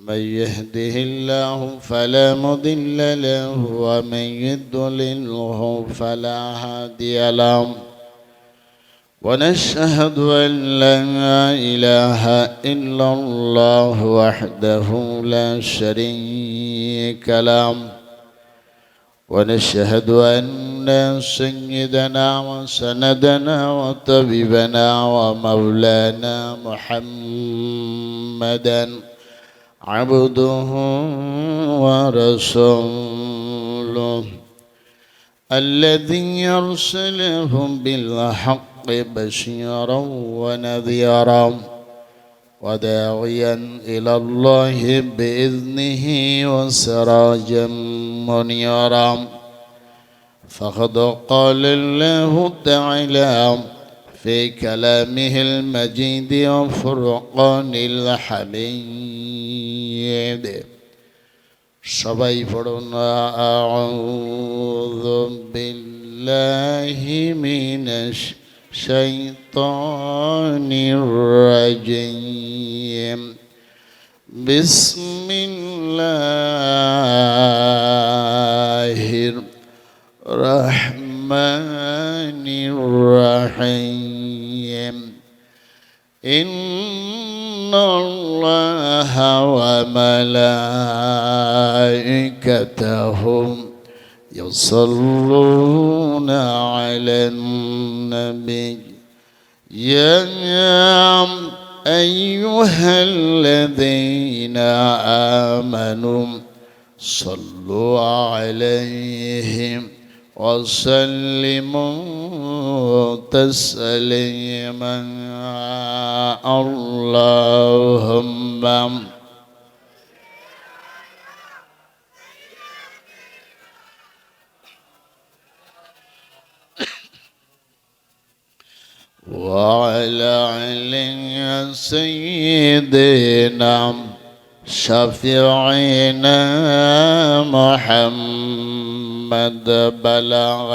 من يهده الله فلا مضل له ومن يضلله فلا هادي له ونشهد أن لا إله إلا الله وحده لا شريك له ونشهد أن سيدنا وسندنا وطبيبنا ومولانا محمدا عبده ورسوله الذي يرسله بالحق بشيرا ونذيرا وداعيا إلى الله بإذنه وسراجا منيرا فقد قال الله تعالى في كلامه المجيد وفرقان الحميد সবাই পড়ুন আউযু বিল্লাহি মিনাশ শাইতানির রাজিম বিসমিল্লাহির রহমানির রহিম ইন্নাল্লাহা ওয়া মালাইকাতাহু ইউসাল্লুনা আলান নবী ইয়া আইয়ুহাল্লাযীনা আমানু সাল্লু আলাইহি وسلموا تسليما اللهم وعلى علي سيدنا شفيعنا محمد بلغ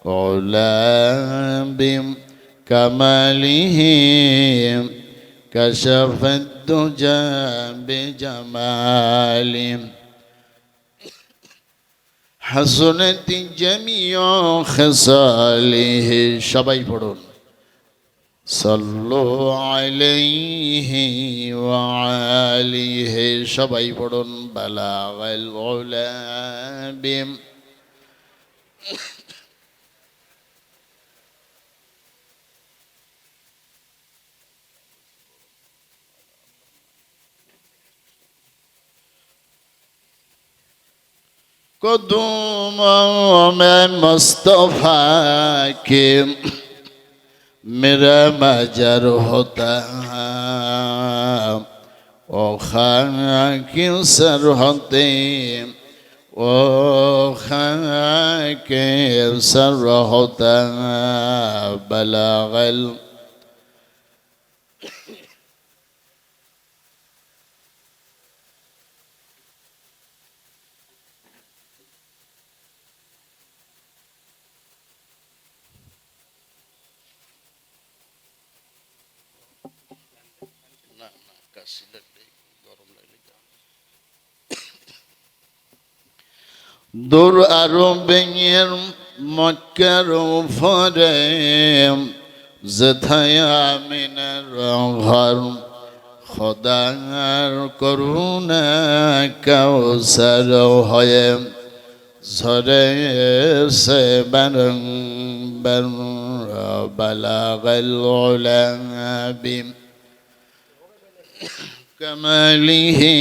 العلا بكماله كشف الدجى بجماله حسنت جميع خصاله সবাই পড়ুন صلوا عليه وعليه সবাই পড়ুন بلغ العلا قدوم من مصطفى کے میرا مجر ہوتا او خاک سر ہوتے او خاک سر ہوتا بلغ দূর আরবের মক্কার উপরে যেথায় আমিনার ঘর খোদার করুণা কাউসার হয়ে ঝরে সে বারংবার বালাগাল উলা বিকামালিহি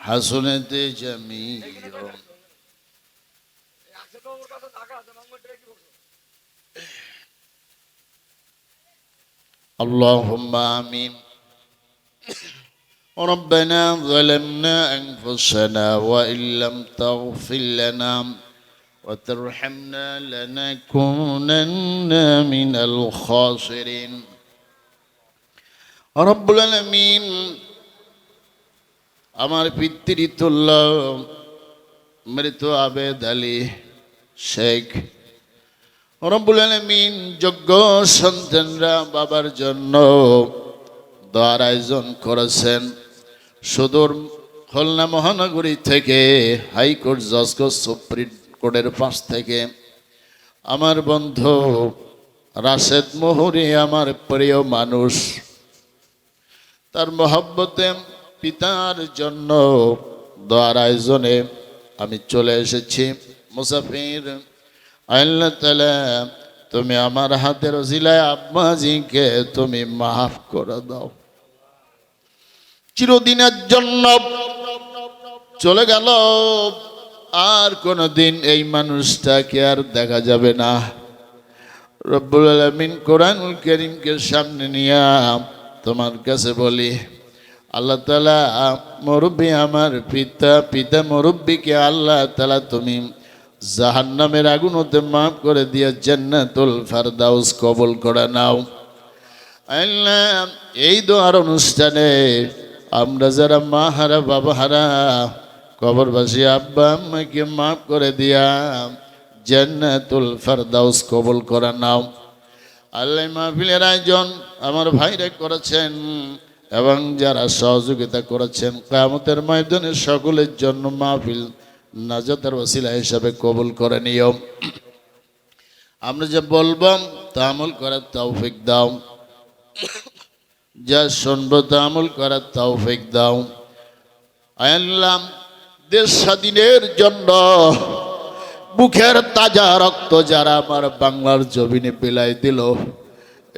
حسنت جميع اللهم آمين ربنا ظلمنا أنفسنا وإن لم تغفر لنا وترحمنا لنكونن من الخاسرين رب العالمين আমার পিতৃতুল্য মৃত আবেদ আলী শেখ রব্বুল আলামিন যোগ্য সন্তানরা বাবার জন্য দোয়ার আয়োজন করেছেন। সুদূর খুলনা মহানগরী থেকে হাইকোর্ট জজ সুপ্রিম কোর্টের পাশ থেকে আমার বন্ধু রাশেদ মোহরি, আমার প্রিয় মানুষ, তার মহব্বতে পিতার জন্য দোয়ার আয়োজনে আমি চলে এসেছি। মুসাফির, আল্লাহ তাআলা তুমি আমার হাতের ওসিলায় আব্বাজিকে তুমি মাফ করে দাও। চিরদিনের জন্য চলে গেল, আর কোনদিন এই মানুষটাকে আর দেখা যাবে না। রব্বুল আলামিন কোরআনুল কারীমকে সামনে নিয়ে তোমার কাছে বলি, আল্লাহ তাআলা মুরব্বী আমার পিতা মুরব্বীকে আল্লাহ তাআলা তুমি জাহান্নামের আগুন হতে মাফ করে দিয়ে জান্নাতুল ফেরদাউস কবুল করে নাও। আল্লাহ এই দোয়ার অনুষ্ঠানে আমরা যারা মা হারা বাবা হারা কবরবাসী আব্বা আম্মাকে মাফ করে দিয়া জান্নাতুল ফেরদাউস কবুল করে নাও। আল্লাহ মাহফিলের আয়োজন আমার ভাইরা করেছেন এবং যারা সহযোগিতা করেছেন কিয়ামতের ময়দানে সকলের জন্য মাহফিল নাজাতের ওসিলা হিসাবে কবুল করে নিও। আমরা যে বলবো তা আমল করার তৌফিক দাও, যা শুনবো তা আমল করার তৌফিক দাও। আল্লাহ দেশ স্বাধীনের জন্য বুকের তাজা রক্ত যারা আমার বাংলার জমিনে বিলাই দিল,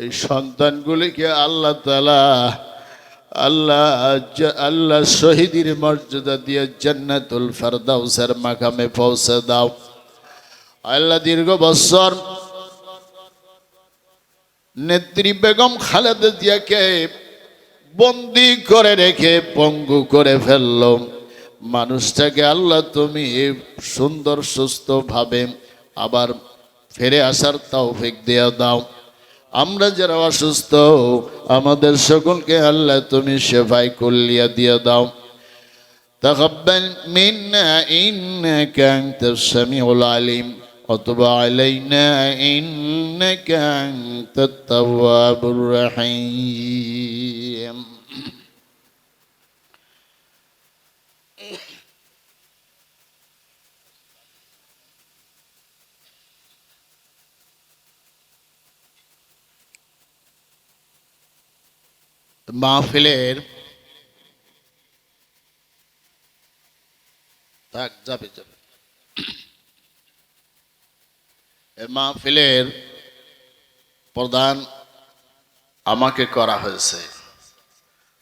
এই সন্তানগুলিকে আল্লাহ তাআলা আল্লাহ শহীদের মর্যাদা দিয়ে জান্নাতুল ফেরদাউসের মাকামে পৌঁছে দাও। আল্লাহ দীর্ঘ বছর নেত্রী বেগম খালেদা জিয়াকে বন্দি করে রেখে পঙ্গু করে ফেলল, মানুষটাকে আল্লাহ তুমি সুন্দর সুস্থভাবে আবার ফিরে আসার তৌফিক দিয়ে দাও। আমরা যারা অসুস্থ আমাদের সকলকে আল্লাহ তুমি শেফায়ে কুল্লিয়া দিয়ে দাও। তাকাব্বাল মিন্না ইন্নাকা আনতাস সামিউল আলিম ওয়া তুব আলাইনা ইন্নাকা আনতাত তাওয়াবুর রহিম। মাহফিলের মাহফিলের প্রধান আমাকে করা হয়েছে।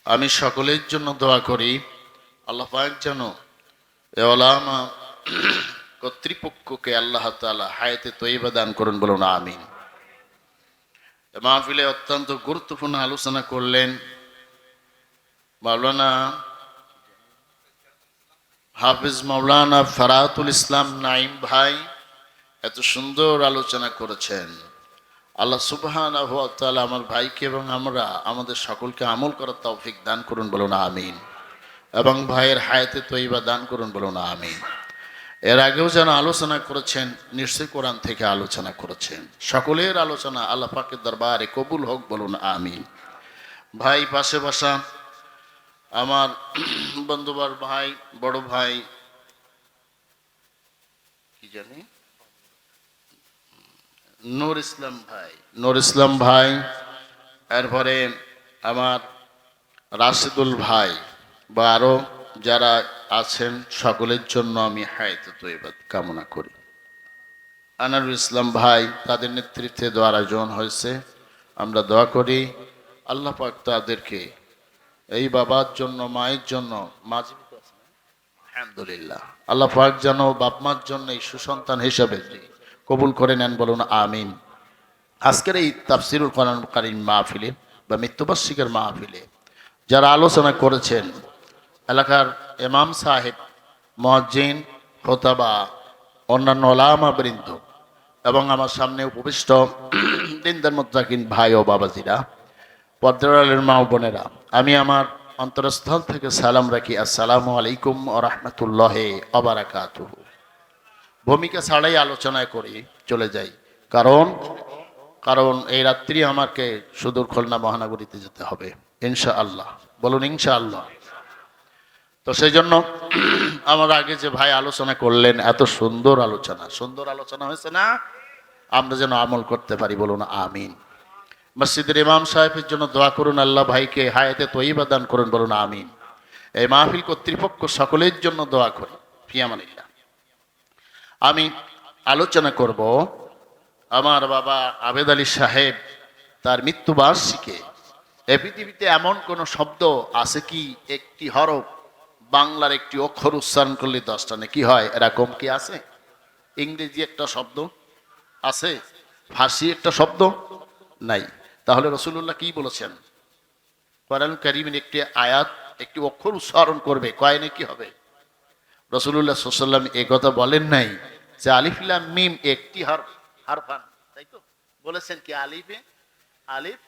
আমি সকলের জন্য দোয়া করি আল্লাহ পাক যেন এ ওলামা কর্তৃপক্ষকে আল্লাহ তাআলা হায়াতে তয়্যিবা দান করুন, বলুন আমিন। মাহফিলে অত্যন্ত গুরুত্বপূর্ণ আলোচনা করলেন মাওলানা হাফিজ মাওলানা ফারাতুল ইসলাম নাঈম ভাই। এত সুন্দর আলোচনা করেছেন। আল্লাহ সুবহানাহু ওয়া তাআলা আমার ভাইকে এবং আমাদের সকলকে আমল করার তৌফিক দান করুন, বলুন আমিন। এবং ভাইয়ের হায়াতে তয়্যিবা দান করুন, বলুন আমিন। এর আগেও যেন আলোচনা করেছেন, নিশ্চয়ই কোরআন থেকে আলোচনা করেছেন। সকলের আলোচনা আল্লাহ পাকের দরবারে কবুল হোক, বলুন আমিন। ভাই পাশে বসা আমার বন্ধুবার ভাই, বড় ভাই, কি জানি নূর ইসলাম ভাই, এরপরে আমার রাশেদুল ভাই বা আরো যারা আছেন সকলের জন্য আমি হায়াতে তয়্যিবা কামনা করি। আনারুল ইসলাম ভাই, তাদের নেতৃত্বে দোয়ার আয়োজন হয়েছে। আমরা দোয়া করি আল্লাহ পাক তাদেরকে এই বাবার জন্য মায়ের জন্য আলহামদুলিল্লাহ আল্লাহ পাক যেন বাপ মার জন্য এই সুসন্তান হিসাবে কবুল করে নেন, বলুন আমিন। আজকের এই তাফসিরুল কোরআন কারীম মাহফিলে বা মৃত্যুবার্ষিকীর মাহফিলে যারা আলোচনা করেছেন, এলাকার ইমাম সাহেব, মুয়াজ্জিন, খোতাবা, অন্যান্য ওলামা বৃন্দ এবং আমার সামনে উপবিষ্ট দিনদার মুত্তাকিন ভাই ও বাবাজিরা, পর্দার আড়ালের মা ও বোনেরা, আমি আমার অন্তরস্থল থেকে সালাম রাখি। আসসালামু আলাইকুম ওয়া রাহমাতুল্লাহি ওয়া বারাকাতুহু। ভূমিকা ছাড়াই আলোচনায় করি চলে যাই। কারণ কারণ এই রাত্রি আমাকে সুদূর খুলনা মহানগরীতে যেতে হবে ইনশাআল্লাহ। বলুন ইনশাআল্লাহ। তো সেই জন্য আমার আগে যে ভাই আলোচনা করলেন, এত সুন্দর আলোচনা হয়েছে না? আমরা যেন আমল করতে পারি, বলুন আমিন। মসজিদের ইমাম সাহেবের জন্য দোয়া করুন, আল্লাহ ভাইকে হায়াতে তয়্যিবা দান করুন, বলুন আমিন। এই মাহফিল কর্তৃপক্ষ সকলের জন্য দোয়া করি, ফি আমানিল্লাহ। আমি আলোচনা করব আমার বাবা আবেদ আলী সাহেব তার মৃত্যুবার্ষিকী। এই পৃথিবীতে এমন কোন শব্দ আছে কি, একটি হরফ বাংলার একটি অক্ষর উচ্চারণ করলে 10টা নেকি হয়, এরকম কি আছে? ইংরেজি একটা শব্দ আছে, ফার্সি একটা শব্দ নাই। তাহলে রাসূলুল্লাহ কি বলেছেন? কোরআন কারীমের একটি আয়াত একটি অক্ষর উচ্চারণ করবে, কয় নেকি হবে? রাসূলুল্লাহ সাল্লাল্লাহু আলাইহি ওয়াসাল্লাম এই কথা বলেন নাই যে আলিফ লাম মিম একটি হারফান, তাই তো বলেছেন কি? আলিফ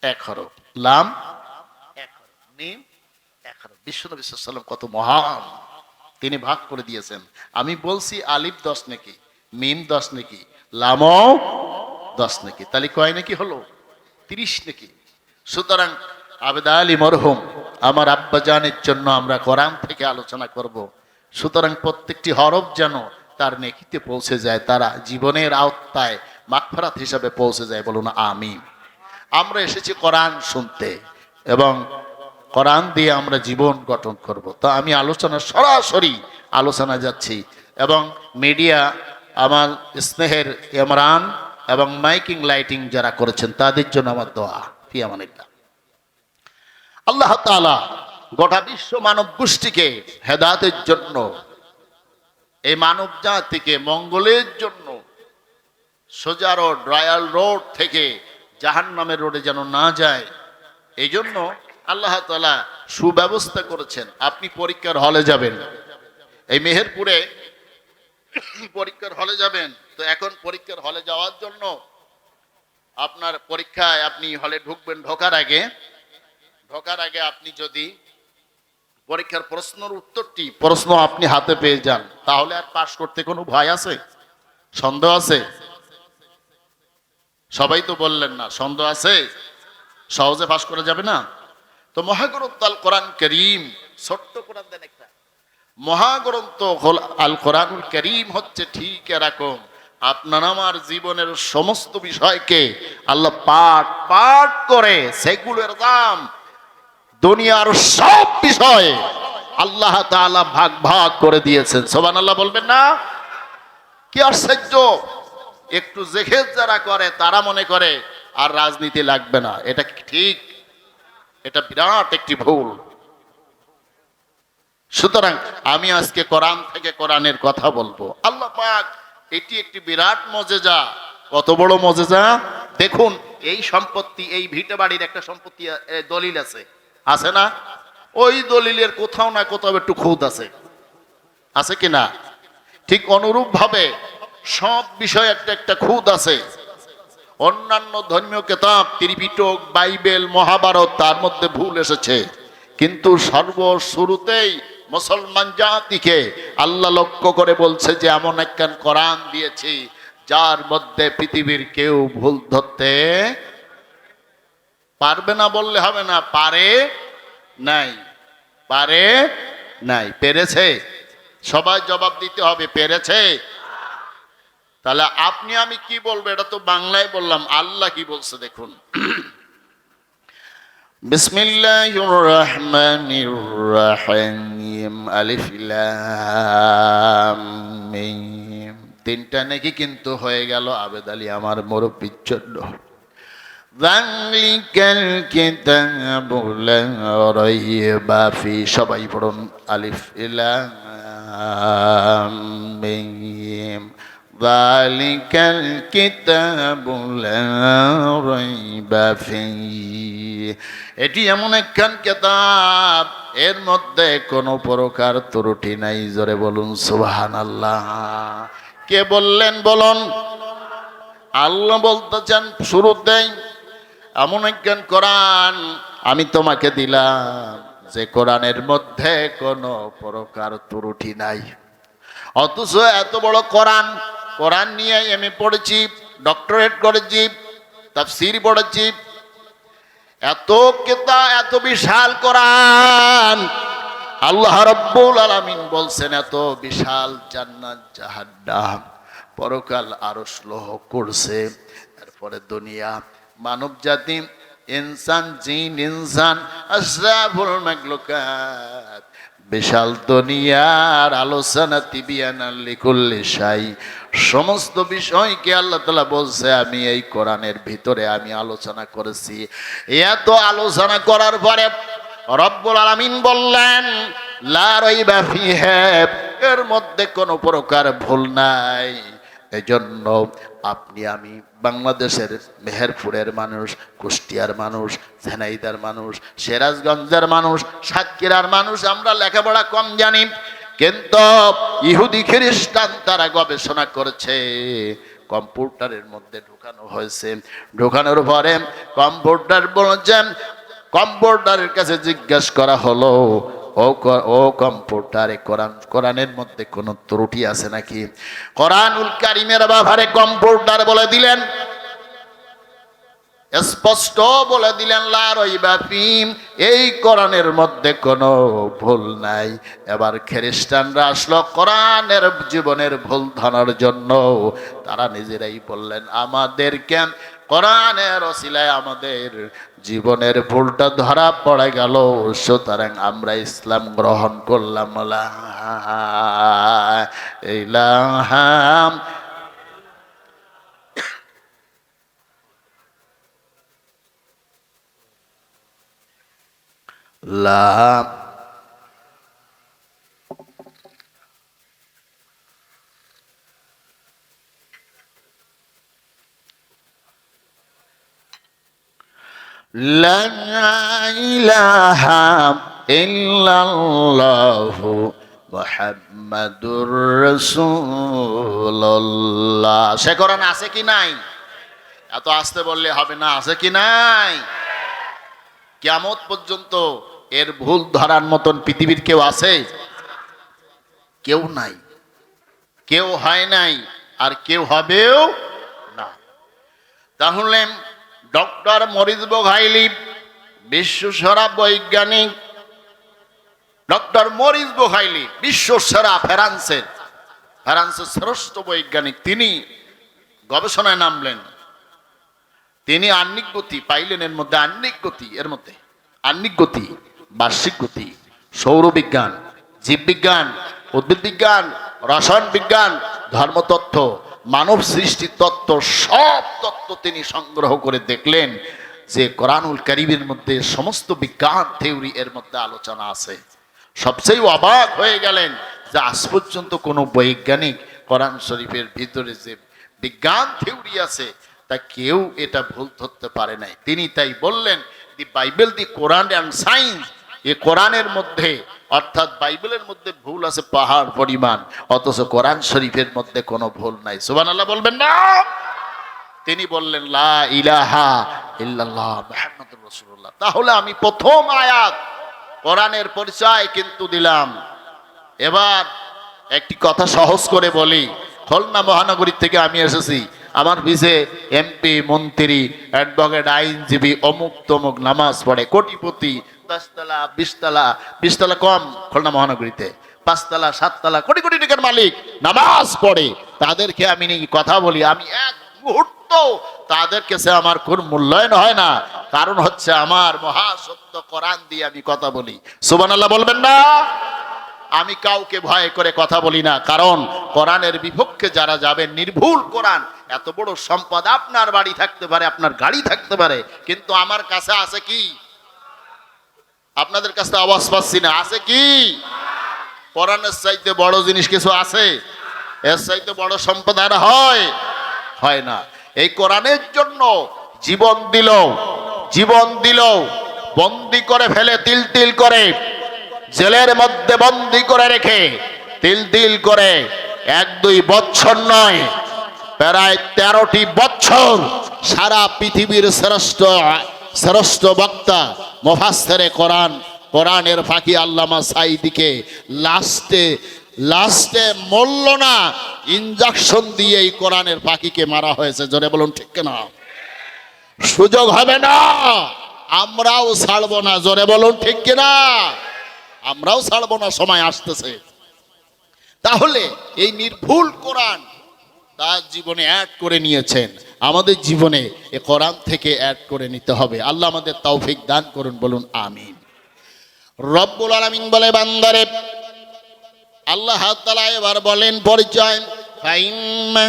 এক হরফ, লাম এক হরফ, মিম এক হরফ। বিশ্বনবী সাল্লাল্লাহু আলাইহি ওয়াসাল্লাম কত মহান, তিনি ভাগ করে দিয়েছেন। আমি বলছি আলিফ 10 নাকি, মিম 10 নাকি, লামও 10 নাকি, তাহলে কয় নাকি হলো? 30 নাকি। সুতরাং আবেদ আলী মরহুম আমার আব্বা জানের জন্য আমরা কোরআন থেকে আলোচনা করব। সুতরাং প্রত্যেকটি হরফ যেন তার নেকিতে পৌঁছে যায়, তারা জীবনের আওতায় মাগফিরাত হিসাবে পৌঁছে যায়, বলুন আমিন। আমরা এসেছি কোরআন শুনতে এবং কোরআন দিয়ে আমরা জীবন গঠন করব। তো আমি সরাসরি আলোচনা যাচ্ছি এবং মিডিয়া আমার স্নেহের ইমরান এবং মাইকিং লাইটিং যারা করেছেন তাদের জন্য আমার দোয়া, ফি আমানিল্লাহ। আল্লাহ তাআলা গোটা বিশ্ব মানব গোষ্ঠীকে হেদায়েতের জন্য, এই মানব জাতিকে মঙ্গলের জন্য সোজা রোড, রয়্যাল রোড থেকে জাহান্নামের রোডে যেন না যায়, এই জন্য আল্লাহ তাআলা সুব্যবস্থা করেছেন। আপনি পরীক্ষার হলে যাবেন, এই মেহেরপুরে পরীক্ষার হলে যাবেন, তো এখন পরীক্ষার হলে যাওয়ার জন্য আপনার পরীক্ষায় আপনি হলে ঢুকবেন, ঢোকার আগে আপনি যদি পরীক্ষার প্রশ্ন আপনি হাতে পেয়ে যান, তাহলে আর পাশ করতে কোনো ভয় আছে? সন্দেহ আছে? সবাই তো বললেন না, সন্দেহ আছে? সহজে পাশ করা যাবে না? তো মহাগ্রন্থ আল কোরআন কারীম, ছোট্ট কোরআন দেন একটা, মহাগ্রন্থ আল কোরআনুল কারীম হচ্ছে ঠিক এরকম আপনার আমার জীবনের সমস্ত বিষয়কে আল্লাহ পাঠ করে সেগুলোর দাম দুনিয়ার সব বিষয়ে আল্লাহ তাআলা ভাগ করে দিয়েছেন। সুবহানাল্লাহ বলবেন না? কি আশ্চর্য! একটু জেহেদ যারা করে তারা মনে করে আর রাজনীতি লাগবে না। এটা কি ঠিক? এটা বিরাট একটি ভুল। সুতরাং আমি আজকে কোরআন থেকে কোরআনের কথা বলবো। আল্লাহ পাক এটি একটি বিরাট মজেজা। কত বড় মজেজা দেখুন। এই সম্পত্তি, এই ভিটে বাড়ির একটা সম্পত্তি দলিল আছে না? ওই দলিলের কোথাও না কোথাও একটু খুঁত আছে কিনা? ঠিক অনুরূপ ভাবে সব বিষয়ে একটা খুঁত আছে। অন্যান্য ধর্মীয় কিতাব, ত্রিপিটক, বাইবেল, মহাভারত, তার মধ্যে ভুল এসেছে, কিন্তু সর্বশুরুতেই মুসলমান জাতিকে আল্লাহ লক্ষ্য করে বলছে যে এমন একখান কোরআন দিয়েছি যার মধ্যে পৃথিবীর কেউ ভুল ধরতে পারবে না। বললে হবে না, পারে নাই। পেরেছে? সবাই জবাব দিতে হবে, পেরেছে? তাহলে আপনি আমি কি বলবো? এটা তো বাংলায় বললাম, আল্লাহ কি বলছে দেখুন। বিসমিল্লাহির রহমানির রহিম, আলিফ লাম মিম। 3টা নাকি কিন্তু হয়ে গেল আবেদ আলী আমার মুরব্বির জন্য। যালিকাল কিতাবু লা রাইবা ফি, সবাই পড়ুন আলিফ লাম মিম। যালিকাল কিতাবু লা রাইবা ফি, এটি এমন একখান কিতাব এর মধ্যে কোনো প্রকার ত্রুটি নাই। জোরে বলুন সুবহানাল্লাহ। কে বললেন বলুন? আল্লাহ বলতেছেন শুরুতেই, এমন একখান কোরআন আমি তোমাকে দিলাম যে কোরআনের মধ্যে কোনো প্রকার ত্রুটি নাই। অথচ এত বড় কোরআন নিয়ে আমি পড়েছি ডক্টরেট করেছি, তাফসীর পড়েছি, এত কিতাব, এত বিশাল কোরআন। আল্লাহ রাব্বুল আলামিন বলছেন এত বিশাল জান্নাত জাহান্নাম পরকাল আরশ লৌহ করছে। এরপরে দুনিয়া, মানব জাতি, ইনসান, জিন, ইনসান, আশরাফুল মাখলুকাত, বিশাল দুনিয়ার আলোচনা, তিবিয়ানাল লিকুল্লি শাই, সমস্ত বিষয়কে আল্লাহ তাআলা বলছে আমি এই কোরআনের ভিতরে আমি আলোচনা করেছি। এত আলোচনা করার পরে রব্বুল আলামিন বললেন লা রাইবা ফিহি, এর মধ্যে কোনো প্রকার ভুল নাই। এজন্য আপনি আমি বাংলাদেশের মেহেরপুরের মানুষ, কুষ্টিয়ার মানুষ, ঝিনাইদহের মানুষ, সিরাজগঞ্জের মানুষ, সাতক্ষীরার মানুষ, আমরা লেখাপড়া কম জানি, কিন্তু ইহুদি খ্রিস্টান তারা গবেষণা করেছে, কম্পিউটারের মধ্যে ঢোকানো হয়েছে। ঢোকানোর পরে কম্পিউটার বলছেন, কম্পিউটারের কাছে জিজ্ঞেস করা হলো ও কম্পিউটারে কোরআনের মধ্যে কোনো ত্রুটি আছে নাকি? কোরআনুল কারীমের ব্যাপারে কম্পিউটার বলে দিলেন, স্পষ্ট বলে দিলেন লা রাইবা ফিহি, এই কোরআনের মধ্যে কোনো ভুল নাই। এবার খ্রিস্টানরা আসলো কোরআনের জীবনের ভুল ধরার জন্য, তারা নিজেরাই বললেন আমাদেরকে কোরআনের ওসিলায় আমাদের জীবনের ভুলটা ধরা পড়ে গেল, সুতরাং আমরা ইসলাম গ্রহণ করলাম। লা ইলাহা লা লা ইলাহা ইল্লাল্লাহু মুহাম্মাদুর রাসূলুল্লাহ। সে কোরআন আছে কি নাই? এত আসতে বললে হবে না, আছে কি নাই? কিয়ামত পর্যন্ত এর ভুল ধরার মতন পৃথিবীর কেউ আছে? কেউ নাই, কেউ হয় নাই, আর কেউ হবেও না। তাহলে ডক্টর মরিস বুঘাইলি, বিশ্বসেরা বৈজ্ঞানিক ডক্টর মরিস বুঘাইলি, বিশ্বসেরা, ফ্রান্সের শ্রেষ্ঠ বৈজ্ঞানিক, তিনি গবেষণায় নামলেন। তিনি আহ্নিক গতি পাইলেন, এর মধ্যে আহ্নিক গতি, এর মধ্যে আহ্নিক গতি, বার্ষিক গতি, সৌরবিজ্ঞান, জীববিজ্ঞান, উদ্ভিদ বিজ্ঞান, রসায়ন বিজ্ঞান, ধর্মতত্ত্ব, মানব সৃষ্টি তত্ত্ব, সব তত্ত্ব তিনি সংগ্রহ করে দেখলেন যে কোরআনুল কারীমের মধ্যে সমস্ত বিজ্ঞান থিওরি এর মধ্যে আলোচনা আছে। সবচেয়ে অবাক হয়ে গেলেন যে আজ পর্যন্ত কোনো বৈজ্ঞানিক কোরআন শরীফের ভিতরে যে বিজ্ঞান থিওরি আছে তা কেউ এটা ভুল ধরতে পারে নাই। তিনি তাই বললেন দি Bible, the Quran and science, এই কোরআনের মধ্যে অর্থাৎ বাইবেলের মধ্যে ভুল আছে পাহাড় পরিমাণ, অথচ কোরআন শরীফের মধ্যে কোনো ভুল নাই। সুবহানাল্লাহ বলবেন না? তিনি বললেন লা ইলাহা ইল্লাল্লাহ মুহাম্মাদুর রাসূলুল্লাহ। তাহলে আমি প্রথম আয়াত কোরআনের পরিচয় কিন্তু দিলাম। এবার একটি কথা সহজ করে বলি, খুলনা মহানগরী থেকে আমি এসেছি, আমার পিছে এমপি, মন্ত্রী, অ্যাডভোকেট, আইনজীবী, অমুক তমুক নামাজ পড়ে, কোটিপতি, 10 তলা 20 তলা, 20 তলা কম খুলনা মহানগরীতে, 5 তলা 7 তলা, কোটি কোটি টাকার মালিক নামাজ পড়ে, তাদেরকে আমি নিয়ে কথা বলি, আমি এক মুহূর্ত তাদের কাছে আমার কোন মূল্যায়ন হয় না। কারণ হচ্ছে আমার মহাসত্য কোরআন দিয়ে আমি কথা বলি। সুবহানাল্লাহ বলবেন না? আমি কাউকে ভয় করে কথা বলি না, কারণ কোরআনের বিপক্ষে যারা যাবেন, নির্ভুল কোরআন, এত বড় সম্পদ, আপনার বাড়ি থাকতে পারে, আপনার গাড়ি থাকতে পারে, কিন্তু আমার কাছে আছে কি? আপনাদের কাছে আওয়াজ পাচ্ছি না, আছে কি? কোরআনের চাইতে বড় জিনিস কিছু আছে? এর চাইতে বড় সম্পদ আর হয় না। এই কোরআনের জন্য জীবন দিল, বন্দি করে ফেলে, তিল তিল করে জেলের মধ্যে বন্দি করে রেখে, তিল তিল করে 1-2 বছর নয়, প্রায় 13টি বছর সারা পৃথিবীর শ্রেষ্ঠ বক্তা, মুফাসসিরে কোরআনের ফাঁকি আল্লামা সাঈদীকে লাস্টে লাস্টে মরল না, ইনজেকশন দিয়ে এই কোরআনের পাখিকে মারা হয়েছে। জোরে বলুন ঠিক কিনা? সুযোগ হবে না, আমরাও ছাড়বো না। জোরে বলুন ঠিক কিনা? আমরাও ছাড়বো না, সময় আসতেছে। তাহলে এই নির্ভুল কোরআন তার জীবনে অ্যাড করে নিয়েছেন, আমাদের জীবনে এ কোরআন থেকে অ্যাড করে নিতে হবে। আল্লাহ আমাদের তৌফিক দান করুন, বলুন আমিন। রব্বুল আলামিন বলে বান্দারে, আল্লাহ তাআলা এবার বলেন পরিচয়, ফাইম্মা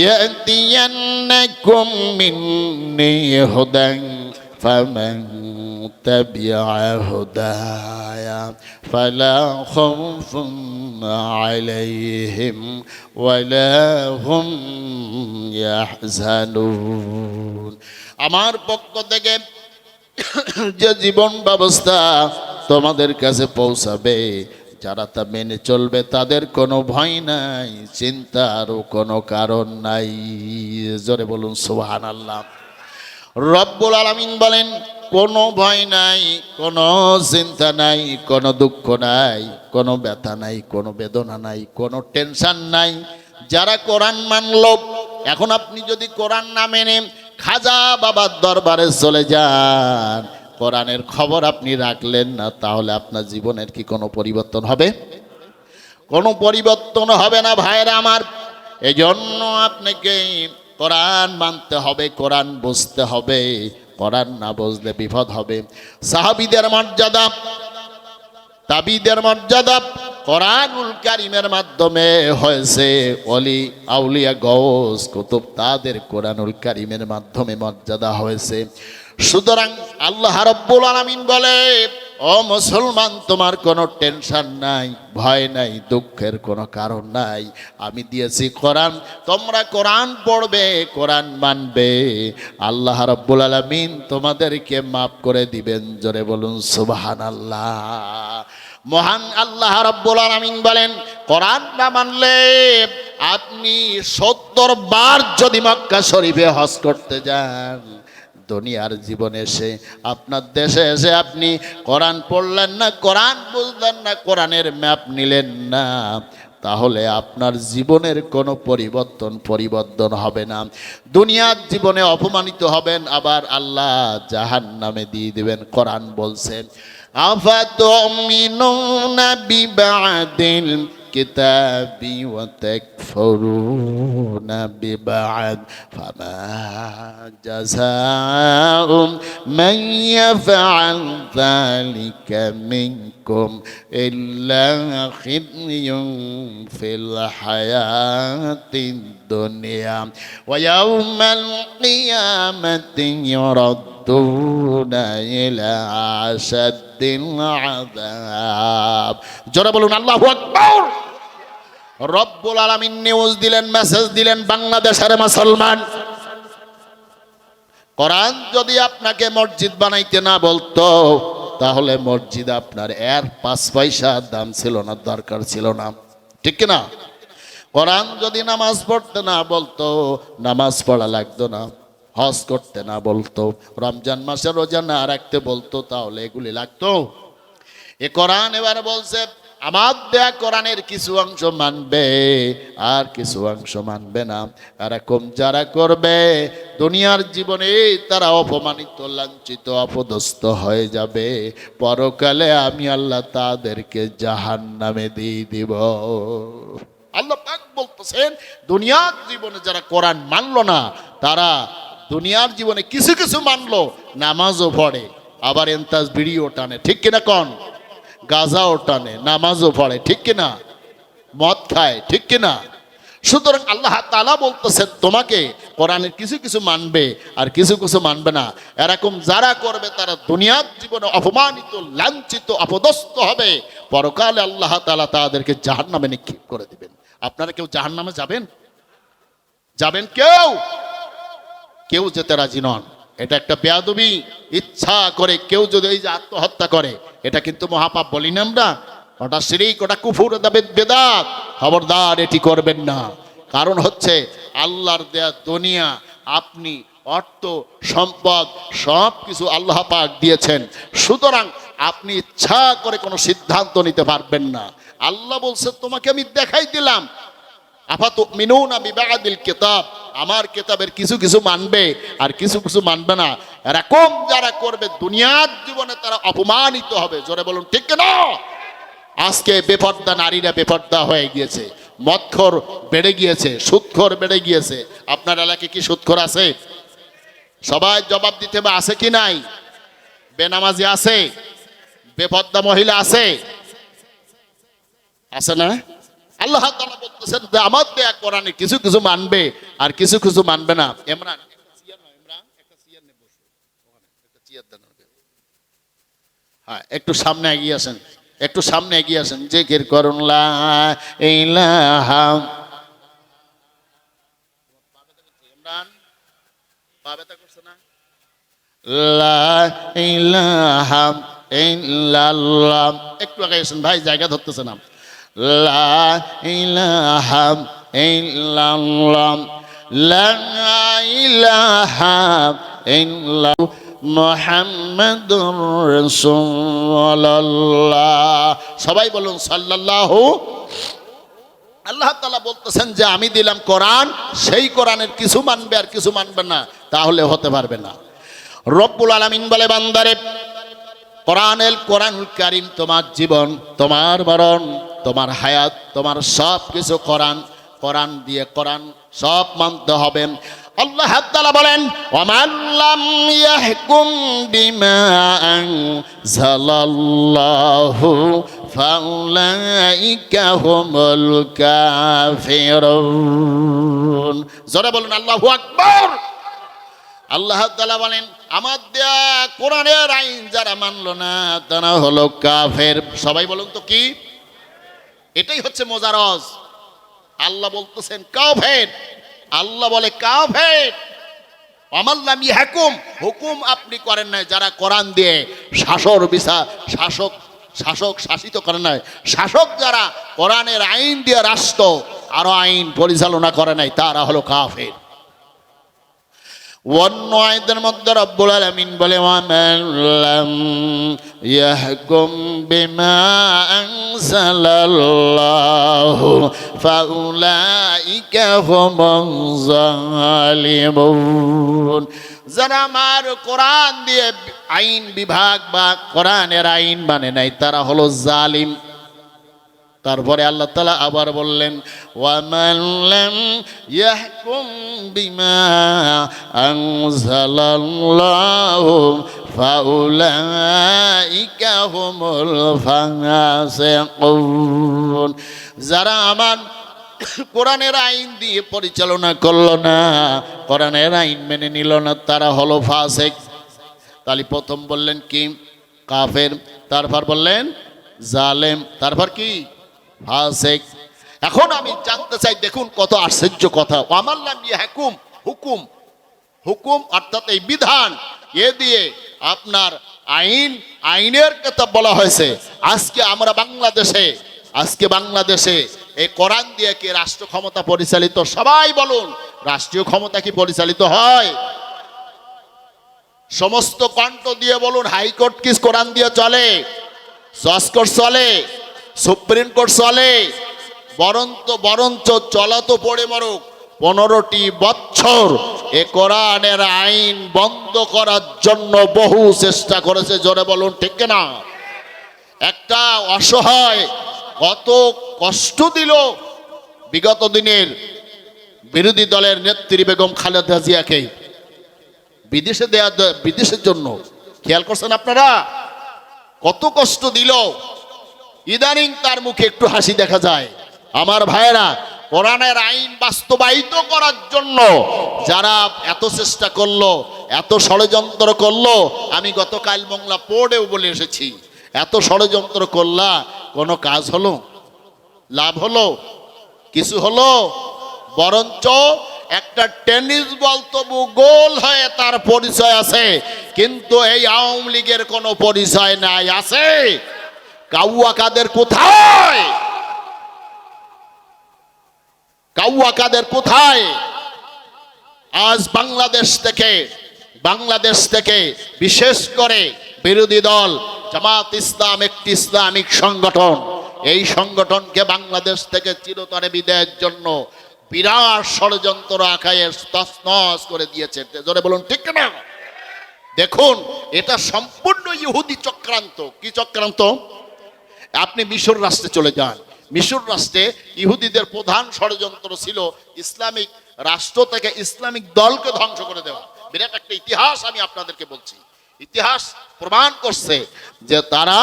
ইয়াতিয়ান্নাকুম মিন্নি হুদান ফামান তাবিআ হুদায়া ফালা খাউফুন আলাইহিম ওয়ালা হুম ইয়াহজানুন। আমার পক্ষ থেকে যে জীবন ব্যবস্থা তোমাদের কাছে পৌঁছাবে, যারা তা মেনে চলবে তাদের কোনো ভয় নাই, চিন্তারও কোনো কারণ নাই। জোরে বলুন সুবহানাল্লাহ। রব্বুল আলামিন বলেন, কোনো ভয় নাই, কোনো চিন্তা নাই, কোনো দুঃখ নাই, কোনো ব্যথা নাই, কোনো বেদনা নাই, কোনো টেনশন নাই। যারা কোরআন মানল, এখন আপনি যদি কোরআন না মেনে খাজা বাবার দরবারে চলে যান, কোরআনের খবর আপনি রাখলেন না, তাহলে আপনার জীবনের কি কোনো পরিবর্তন হবে? কোনো পরিবর্তন হবে না ভাইরা আমার। এজন্য আপনাকে কোরআন মানতে হবে, কোরআন বুঝতে হবে। কোরআন না বুঝলে বিপদ হবে। সাহাবীদের মর্যাদা, তাবিদের মর্যাদা কোরআনুল কারীমের মাধ্যমে হয়েছে। ওলি আউলিয়া গৌস কুতুব তাদের কোরআনুল কারীমের মাধ্যমে মর্যাদা হয়েছে। সুতরাং আল্লাহ রাব্বুল আলামিন বলে, ও মুসলমান, তোমার কোনো টেনশন নাই, ভয় নাই, দুঃখের কোনো কারণ নাই। আমি দিয়েছি কোরআন, তোমরা কোরআন পড়বে, কোরআন মানবে, আল্লাহ রাব্বুল আলামিন তোমাদেরকে মাফ করে দিবেন। জোরে বলুন সুবহানাল্লাহ। মহান আল্লাহ রাব্বুল আলামিন বলেন, কোরআন না মানলে আপনি 70 বার যদি মক্কা শরীফে হজ করতে যান, দুনিয়ার জীবনে এসে আপনার দেশে এসে আপনি কোরআন পড়লেন না, কোরআন বুঝলেন না, কোরআনের ম্যাপ নিলেন না, তাহলে আপনার জীবনের কোনো পরিবর্তন হবে না। দুনিয়ার জীবনে অপমানিত হবেন, আবার আল্লাহ জাহান্নামে দিয়ে দিবেন। কোরআন বলছেন, আফাতুমিনুনা বিবাদিল কিতাবি ওয়া তাকফুরুনা বিবাদ ফামা জাযাউ মান ইয়াফআল যালিকা মিনকুম ইল্লা খিzyun ফিল হায়াতিদ দুনিয়া ওয়া ইয়াউমাল কিয়ামাতি ইউরাদ্দুনা ইলা আশাদ্দিল আযাব। জোরে বলুন আল্লাহু আকবার। রব্বুল আলামিন নিউজ দিলেন, মেসেজ দিলেন, বাংলাদেশের মুসলমান, কোরআন যদি আপনাকে মসজিদ বানাইতে না বলতো, তাহলে মসজিদ আপনার 5 পয়সা দাম ছিল না, দরকার ছিল না, ঠিক কিনা? কোরআন যদি নামাজ পড়তে না বলতো, নামাজ পড়া লাগতো না। হজ করতে না বলতো, রমজান মাসে রোজা না রাখতে বলতো, তাহলে এগুলি লাগতো? এ কোরআন এবার বলছে, আমার দেয়া কোরআনের কিছু অংশ মানবে আর কিছু অংশ মানবে না। এরকম যারা করবে, দুনিয়ার জীবনে তারা অপমানিত, লাঞ্ছিত, অপদস্থ হয়ে যাবে। পরকালে আমি আল্লাহ তাদেরকে জাহান্নামে দিয়ে দিব। আল্লাহ পাক বলতেছেন, দুনিয়ার জীবনে যারা কোরআন মানলো না, তারা দুনিয়ার জীবনে কিছু কিছু মানলো, নামাজও পড়ে, আবার এন্তাজ বিড়িও টানে, ঠিক কিনা কন? গাঁজাও টানে, নামাজও পড়ে, ঠিক কিনা? মদ খায়, ঠিক কিনা? সুতরাং আল্লাহ তাআলা বলতেছেন, তোমাকে কোরআনের কিছু কিছু মানবে আর কিছু কিছু মানবে না। এরকম যারা করবে তারা দুনিয়ার জীবনে অপমানিত, লাঞ্ছিত, অপদস্থ হবে। পরকালে আল্লাহ তাআলা তাদেরকে জাহান্নামে নিক্ষেপ করে দিবেন। আপনারা কেউ জাহান্নামে যাবেন? যাবেন? কেউ যেতে রাজি নন। এটা একটা বেয়াদবি। ইচ্ছা করে কেউ যদি এই যে আত্মহত্যা করে, এটা কিন্তু মহাপাপ বলি না আমরা? ওটা শিরক, ওটা কুফর, ওটা বেদাত। খবরদার এটি করবেন না। কারণ হচ্ছে আল্লাহর দেয়া দুনিয়া, আপনি অর্থ সম্পদ সব কিছু আল্লাহ পাক দিয়েছেন। সুতরাং আপনি ইচ্ছা করে কোনো সিদ্ধান্ত নিতে পারবেন না। আল্লাহ বলছে তোমাকে আমি দেখাই দিলাম, আফাতুমিনুনা বিবাদিল কিতাব, আমার কিতাবের কিছু কিছু মানবে আর কিছু কিছু মানবে না। এরকম যারা করবে দুনিয়ার জীবনে তারা অপমানিত হবে। জোরে বলুন ঠিক না? আজকে বেপর্দা নারীরা বেপর্দা হয়ে গিয়েছে, মদখোর বেড়ে গিয়েছে, সুদখোর বেড়ে গিয়েছে। আপনার এলাকায় কি সুদখোর আছে? সবাই জবাব দিতে হবে, আছে কি নাই? বেনামাজি আছে, বেপর্দা মহিলা আছে, আছে না? আল্লাহ তাআলা বলতেছেন যে আমার দেয়া কোরআনে কিছু কিছু মানবে আর কিছু কিছু মানবে না। ইমরান একটা চেয়ার নাও, ইমরান একটা চেয়ার নে বসো, ওখানে একটা চেয়ার দেন ওকে। হ্যাঁ, একটু সামনে এগিয়ে আসেন, একটু সামনে এগিয়ে আসেন। জিকির করুন লা ইলাহা, ইমরান পা ব্যথা করছে না? লা ইলাহা ইল্লাল্লাহ, একটু আগে আসেন ভাই, জায়গা ধরতেছে না। লা ইলাহা ইল্লাল্লাহ, লা ইলাহা ইল্লাল্লাহ, মুহাম্মাদুর রাসূলুল্লাহ। সবাই বলুন সাল্লাল্লাহু। আল্লাহ তাআলা বলতেছেন যে আমি দিলাম কোরআন, সেই কোরআনের কিছু মানবে আর কিছু মানবে না, তাহলে হতে পারবে না। রব্বুল আলামিন বলে বান্দারে, কোরআনুল কারীম তোমার জীবন, তোমার মরণ, তোমার হায়াত, তোমার সব কিছু কোরআন, কোরআন দিয়ে কোরআন সব মানতে হবে। আল্লাহ তাআলা বলেন ওয়ামান লাম ইয়াহকুম বিমা আনজালাল্লাহু ফাউলাইকা হুমুল কাফিরুন। জোরে বলুন আল্লাহু আকবার। আল্লাহ তাআলা বলেন আমার দেয়া কোরআনের আইন যারা মানলো না তারা হলো কাফের। সবাই বলুন তো কি? এটাই হচ্ছে মোজারজ। আল্লাহ বলতেছেন কাফের, আল্লাহ বলে কাফের। আমাল্লাম ইয়াহকুম, হুকুম আপনি করেন নাই, যারা কোরআন দিয়ে শাসক শাসিত করেন নাই, শাসক যারা কোরআনের আইন দিয়ে রাষ্ট্র আরো আইন পরিচালনা করে নাই, তারা হলো কাফের। অন্য আয়াতের মধ্যে রব্বুল আলামিন বলে ওয়ামান লাম ইয়াহকুম বিমা আনজালাল্লাহু ফাউলাইকা হুমুজ জালিমুন। যারা আমার কোরআন দিয়ে আইন বিভাগ বা কোরআনের আইন মানে নাই, তারা হলো জালিম। তারপরে আল্লাহ তাআলা আবার বললেন ওয়ামান লাম ইয়াহকুম বিমা আনজালাল্লাহু ফাউলাইকা হুমুল ফাসিকুন। যারা আমার কোরআনের আইন দিয়ে পরিচালনা করলো না, কোরআনের আইন মেনে নিল না, তারা হলো ফাসিক। তাহলে প্রথম বললেন কি? কাফের। তারপর বললেন জালেম। তারপর কি? ফাসিক। এখন আমি জানতে চাই, দেখুন কত আশ্চর্য কথা। ওয়ামাল্লাম ইয়াহকুম, হুকুম, হুকুম অর্থাৎ এই বিধান, এ দিয়ে আপনার আইন, আইনের কথা বলা হয়েছে। আজকে আমরা বাংলাদেশে এই কোরআন দিয়ে কি রাষ্ট্র ক্ষমতা পরিচালিত? সবাই বলুন, রাষ্ট্রীয় ক্ষমতা কি পরিচালিত হয়? সমস্ত কণ্ঠ দিয়ে বলুন, হাইকোর্ট কি কোরআন দিয়ে চলে? জজ কোর্ট চলে? সুপ্রিম কোর্ট চলে? বরঞ্চ চলা তো পড়ে মরুক। 15টি বছর এ কোরআনের আইন বন্ধ করার জন্য বহু চেষ্টা করেছে। জোরে বলুন ঠিক না? একটা অসহায় কত কষ্ট দিল বিগত দিনের বিরোধী দলের নেত্রী বেগম খালেদা জিয়াকে বিদেশের জন্য। খেয়াল করছেন আপনারা? কত কষ্ট দিল। ইদানিং তার মুখে একটু হাসি দেখা যায়। আমার ভাইয়েরা, কোরআনের আইন বাস্তবায়িত করার জন্য যারা এত চেষ্টা করলো, এত ষড়যন্ত্র করলো, আমি গতকাল বাংলা পড়েও বলে এসেছি, এত ষড়যন্ত্র করলা, কোনো কাজ হলো? লাভ হলো? কিছু হলো? বরঞ্চ একটা টেনিস বল তবু গোল হয়ে তার পরিচয় আছে, কিন্তু এই আওয়ামী লীগের কোনো পরিচয় নাই। আছে? কাউয়া কাদের কোথায়? কাউয়া কাদের কোথায়? আজ বাংলাদেশ থেকে বিশেষ করে বিরোধী দল জামাত ইসলাম একটি ইসলামিক সংগঠন, এই সংগঠনকে বাংলাদেশ থেকে চিরতরে বিদায়ের জন্য বিরাট ষড়যন্ত্র আকায়ে তছনছ করে দিয়েছে। জোরে বলুন ঠিক না? দেখুন, এটা সম্পূর্ণ ইহুদি চক্রান্ত। কি চক্রান্ত? আপনি মিশর রাষ্ট্রে চলে যান, মিশর রাষ্ট্রে ইহুদিদের প্রধান ষড়যন্ত্র ছিল ইসলামিক রাষ্ট্র থেকে ইসলামিক দলকে ধ্বংস করে দেওয়া। বিরাট একটা ইতিহাস আমি আপনাদেরকে বলছি। ইতিহাস প্রমাণ করছে যে তারা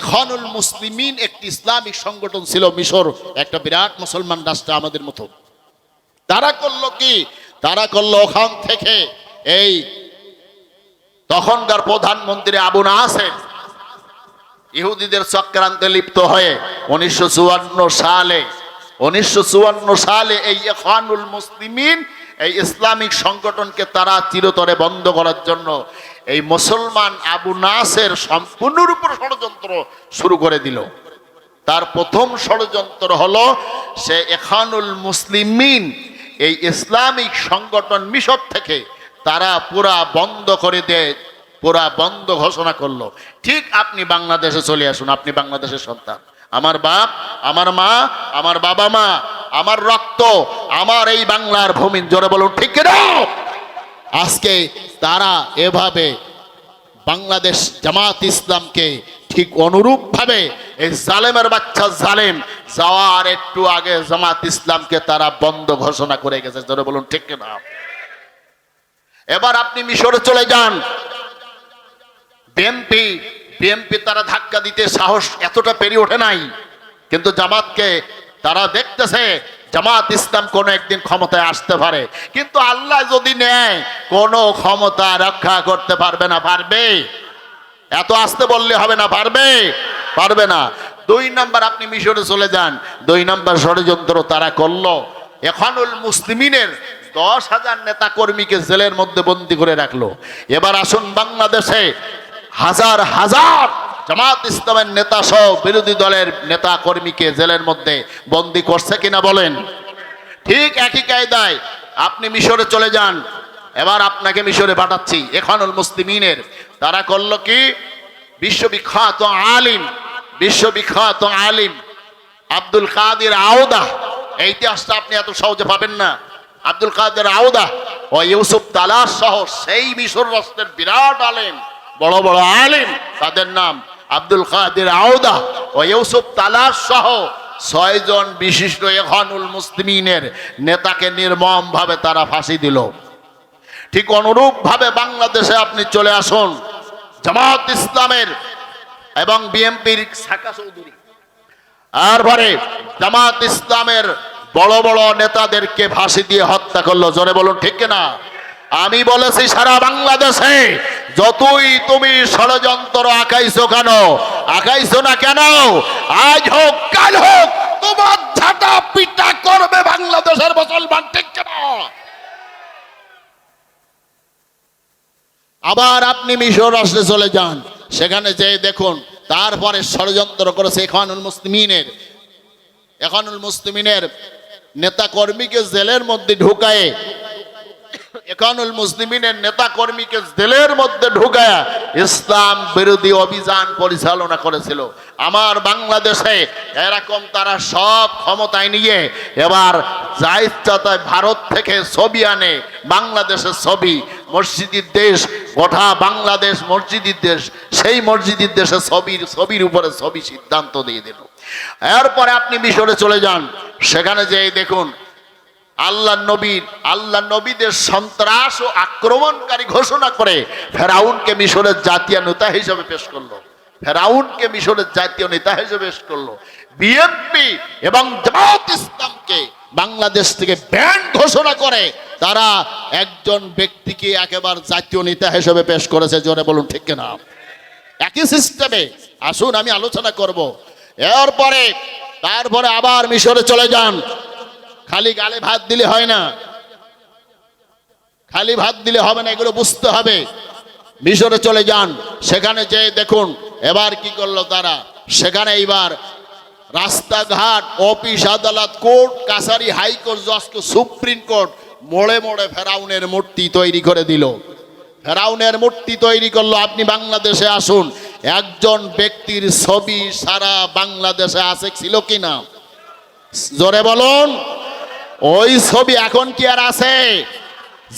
এখনুল মুসলিমিন একটি ইসলামিক সংগঠন ছিল মিশর, একটা বিরাট মুসলমান রাষ্ট্র আমাদের মতো। তারা করলো কি? তারা করলো ওখান থেকে এই তখনকার প্রধানমন্ত্রী আবু নাসের ইহুদিদের চক্রান্তে লিপ্ত হয়ে 1954 সালে এই ইখওয়ানুল মুসলিমিন এই ইসলামিক সংগঠনকে তারা চিরতরে বন্ধ করার জন্য এই মুসলমান আবু নাসের সম্পূর্ণরূপে ষড়যন্ত্র শুরু করে দিল। তার প্রথম ষড়যন্ত্র হলো সে ইখওয়ানুল মুসলিমিন এই ইসলামিক সংগঠন মিশর থেকে তারা পুরা বন্ধ করে দেয়, পুরা বন্ধ ঘোষণা করলো। ঠিক আপনি বাংলাদেশে চলে আসুন, আপনি বাংলাদেশের সন্তান, আমার বাপ, আমার মা, আমার বাবা মা, আমার রক্ত, আমার এই বাংলার ভূমি। জোরে বলুন ঠিক না? আজকে তারা এভাবে বাংলাদেশ জামাত ইসলামকে ঠিক অনুরূপ ভাবে এই জালেমের বাচ্চা জালেম যাওয়ার একটু আগে জামাত ইসলামকে তারা বন্ধ ঘোষণা করে গেছে। জোরে বলুন ঠিক না? এবার আপনি মিশরে চলে যান, বিএনপি তারা ধাক্কা দিতে সাহস এতটা পেরিয়ে ওঠে নাই, কিন্তু জামাতকে তারা দেখতেছে জামাত ইসলাম কোন একদিন ক্ষমতায় আসতে পারে, কিন্তু আল্লাহ যদি নেয় কোন ক্ষমতা রক্ষা করতে পারবে না। পারবে? এত আসতে বললে হবে না। পারবে না। 2 নাম্বার, আপনি মিশরে চলে যান, 2 নাম্বার ষড়যন্ত্র তারা করলো ইখওয়ানুল মুসলিমিনের 10,000 নেতা কর্মীকে জেলের মধ্যে বন্দী করে রাখলো। এবার আসুন বাংলাদেশে হাজার হাজার জামাত ইসলামের নেতা সহ বিরোধী দলের নেতা কর্মীকে জেলের মধ্যে বন্দী করছে কিনা বলেন? ঠিক একই কায়দায় আপনি মিশরে চলে যান। এবার আপনাকে মিশরে পাঠাচ্ছি। ইখওয়ানুল মুসলিমিনের তারা করলো কি? বিশ্ববিখ্যাত আলিম আব্দুল কাদের আওদা, এই ইতিহাসটা আপনি এত সহজে পাবেন না। আব্দুল কাদের আওদা ও ইউসুফ তালাশ সহ সেই মিশর রাষ্ট্রের বিরাট আলেম, বড় বড় আলেম, তাদের নাম আব্দুল কাদের আওদা ও ইউসুফ তালাশ সহ 6 জন বিশিষ্ট ইখওয়ানুল মুসলিমিনের নেতাকে নির্মম ভাবে তারা ফাঁসি দিল। ঠিক অনুরূপ ভাবে বাংলাদেশে আপনি চলে আসুন, জামাত ইসলামের এবং বিএনপির সাকা চৌধুরী আর পরে জামাত ইসলামের বড় বড় নেতাদেরকে ফাঁসি দিয়ে হত্যা করলো। জোরে বলুন ঠিক না? আমি বলেছি সারা বাংলাদেশে যতই তুমি ষড়যন্ত্র আঁকাইছো না কেন, আজ হোক কাল হোক তোমার ঝাঁটা পিটা করবে বাংলাদেশের মুসলমান, ঠিক না? আবার আপনি মিশর রাষ্ট্রে চলে যান, সেখানে যেয়ে দেখুন তারপরে ষড়যন্ত্র করেছে ইখওয়ানুল মুসলিমিনের নেতা কর্মীকে জেলের মধ্যে ঢুকায়, ইখওয়ানুল মুসলিমিনের নেতা কর্মীকে জেলের মধ্যে ঢুকায় ইসলাম বিরোধী অভিযান পরিচালনা করেছিল। আমার বাংলাদেশে এরকম তারা সব ক্ষমতায় নিয়ে এবার যা ইচ্ছা তাই ভারত থেকে ছবি আনে, বাংলাদেশের ছবি, মসজিদের দেশ, গোটা বাংলাদেশ মসজিদের দেশ, সেই মসজিদের দেশে ছবির উপরে ছবি সিদ্ধান্ত দিয়ে দিল। এরপরে আপনি মিশরে চলে যান, সেখানে যেয়ে দেখুন আল্লাহ নবীদের সন্ত্রাস ও আক্রমণকারী ঘোষণা করে ফেরাউনকে মিশরের জাতীয় নেতা হিসেবে পেশ করলো। বিএনপি এবং জামাত ইসলামকে বাংলাদেশ থেকে ব্যান ঘোষণা করে তারা একজন ব্যক্তিকে একেবারে জাতীয় নেতা হিসেবে পেশ করেছে। জোরে বলুন ঠিক না? একই সিস্টেমে আসুন আমি আলোচনা করব। তারপরে আবার মিশরে চলে যান। খালি গালে ভাত দিলে হয় না, খালি ভাত দিলে হবে না, এগুলো বুঝতে হবে। মিশরে চলে যান, সেখানে যেয়ে দেখুন এবার কি করলো তারা। সেখানে এইবার রাস্তাঘাট, অফিস আদালত, কোর্ট কাছারি, হাইকোর্ট, জজ, সুপ্রিম কোর্ট মোড়ে মোড়ে ফেরাউনের মূর্তি তৈরি করে দিল। ফেরাউনের মূর্তি তৈরি করলো। আপনি বাংলাদেশে আসুন, একজন ব্যক্তির ছবি সারা বাংলাদেশে আছে, ছিল কিনা? জোরে বলুন। ওই ছবি এখন কি আর আছে?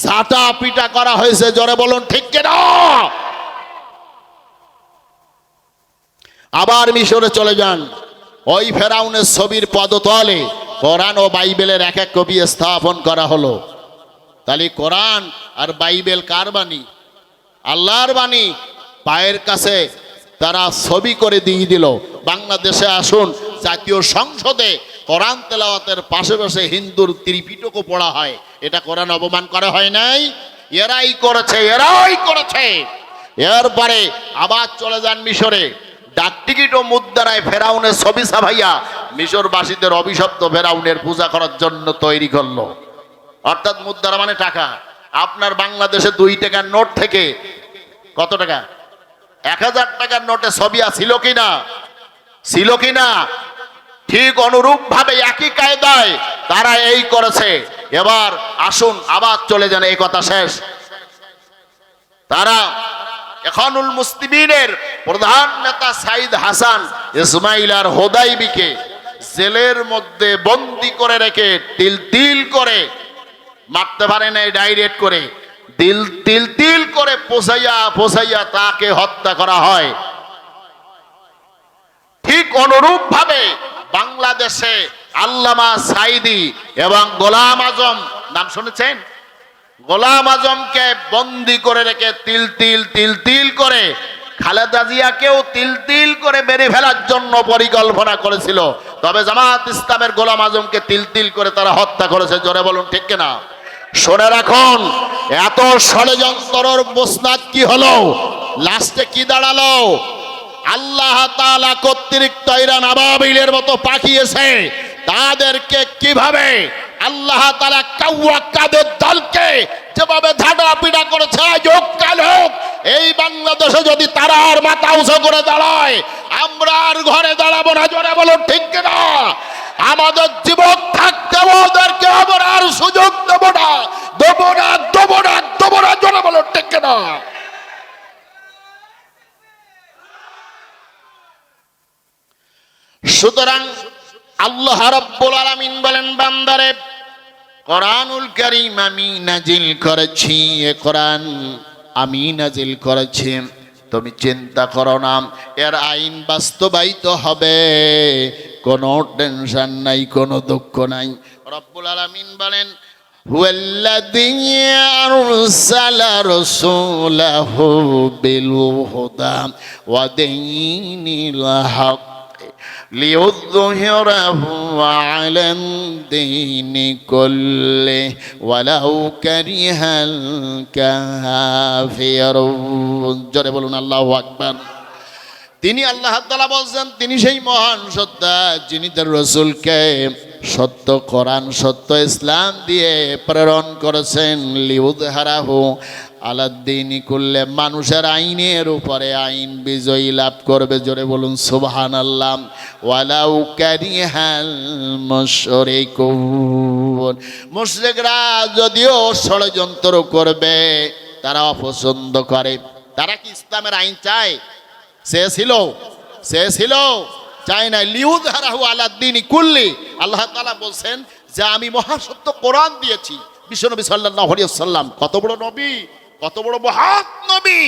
ঝাঁটা পিটা করা হয়েছে, জোরে বলুন ঠিক কিনা? আবার মিশরে চলে যান, ওই ফেরাউনের ছবির পদতলে কোরআন ও বাইবেলের এক এক কপি স্থাপন করা হলো। তাহলে কোরআন আর বাইবেল কার বাণী? আল্লাহর বাণী। পায়ের কাছে তারা ছবি করে দিয়ে দিল। বাংলাদেশে আসুন, জাতীয় সংসদে কোরআন তেলাওয়াতের পাশে পাশে হিন্দুর ত্রিপিটকও পড়া হয়। এটা কোরআন অপমান করা হয় নাই? এরাই করেছে, এরাই করেছে। এরপরে আবার চলে যান মিশরে, ডাকটিকিট ও মুদ্রায় ফেরাউনের ছবি ছাপাইয়া মিশরবাসীদের অভিশপ্ত ফেরাউনের পূজা করার জন্য তৈরি করলো। অর্থাৎ মুদ্রা মানে টাকা। আপনার বাংলাদেশে 2 টাকার নোট থেকে কত টাকা? 1000 টাকার নোটে ছবি ছিল কিনা? ছিল কিনা? ঠিক অনুরূপ ভাবে একই কায়দায় তারা এই করেছে। এবার আসুন আবার চলে যান, এই কথা শেষ। তারা এখনুল মুসলিমিনের প্রধান নেতা সাইদ হাসান ইসমাইল আর হোদাইবিকে জেলের মধ্যে বন্দি করে রেখে তিল তিল করে, মারতে পারে নাই ডাইরেক্ট করে, তিল তিল তিল করে পোষাইয়া তাকে হত্যা করা হয়। ঠিক অনুরূপ ভাবে বাংলাদেশে আল্লামা সাইদি এবং গোলাম আজম, নাম শুনেছেন? গোলাম আজমকে বন্দি করে রেখে তিল তিল করে খালেদা জিয়াকেও তিল তিল করে মেরে ফেলার জন্য পরিকল্পনা করেছিল। তবে জামাত ইসলামের গোলাম আজমকে তিল তিল করে তারা হত্যা করেছে। জোরে বলুন ঠিক কিনা? শুনে রাখুন, এত ষড়যন্ত্রের বসনাদ কি হলো? লাস্টে কি দাঁড়ালো? আল্লাহ তাআলা কর্তৃক ইরান আবাবিলের মতো পাঠিয়েছে। তাদেরকে কিভাবে আল্লাহ তাআলা কাওয়াক্কাদের দলকে যেভাবে ধাঁধা পিটা করেছে, যোগ কাল হোক এই বাংলাদেশে যদি তারা আর মাথা উঁচু করে দাঁড়ায়, আমরা আর ঘরে দাঁড়াবো না। জোরে বলুন ঠিক কিনা? আমাদের জীবন থাকতে ওদেরকে আমরা আর সুযোগ দেবো না, দেবো না, দেবো না, দেবো না। জোরে বলুন ঠিক কিনা? সুতরাং আল্লাহ রাব্বুল আলামিন বলেন, বান্দারে কোরআনুল কারীম আমি নাজিল করেছি, এ কোরআন আমি নাজিল করেছি, তুমি চিন্তা করো না, এর আইন বাস্তবায়িত হবে, কোনো টেনশন নাই, কোনো দুঃখ নাই। রব্বুল আলামিন বলেন, হুয়াল্লাযী আরসালা রাসূলাহু বিল হুদা ওয়া দীনিল হক লিইয়ুযহিরাহু আলাদ দীনি কুল্লিহি ওয়ালাউ কারিহাল কাফিরুন। জোরে বলুন আল্লাহু আকবার। তিনি আল্লাহ তাআলা বলছেন, তিনি সেই মহান সত্তা যিনি তার রাসূলকে সত্য কোরআন, সত্য ইসলাম দিয়ে প্রেরণ করেছেন। লিইয়ুযহিরাহু আলাদ দীনি কুল্লিহি, মানুষের আইনের উপরে আইন বিজয়ী লাভ করবে। জোরে বলুন সুবহানাল্লাহ। ওয়ালাউ কারিহাল মুশরিকুন, মুশরিকরা যদিও ষড়যন্ত্র করবে, তারা অপছন্দ করে। তারা কি ইসলামের আইন চায়? সে ছিল চায় না। লিইয়ুযহিরাহু আলাদ দীনি কুল্লিহি, আল্লাহ তাআলা বলছেন যে আমি মহাসত্য কোরআন দিয়েছি। বিশ্বনবী সাল্লাল্লাহু আলাইহি ওয়াসাল্লাম কত বড় নবী, কত বড় মহান নবী,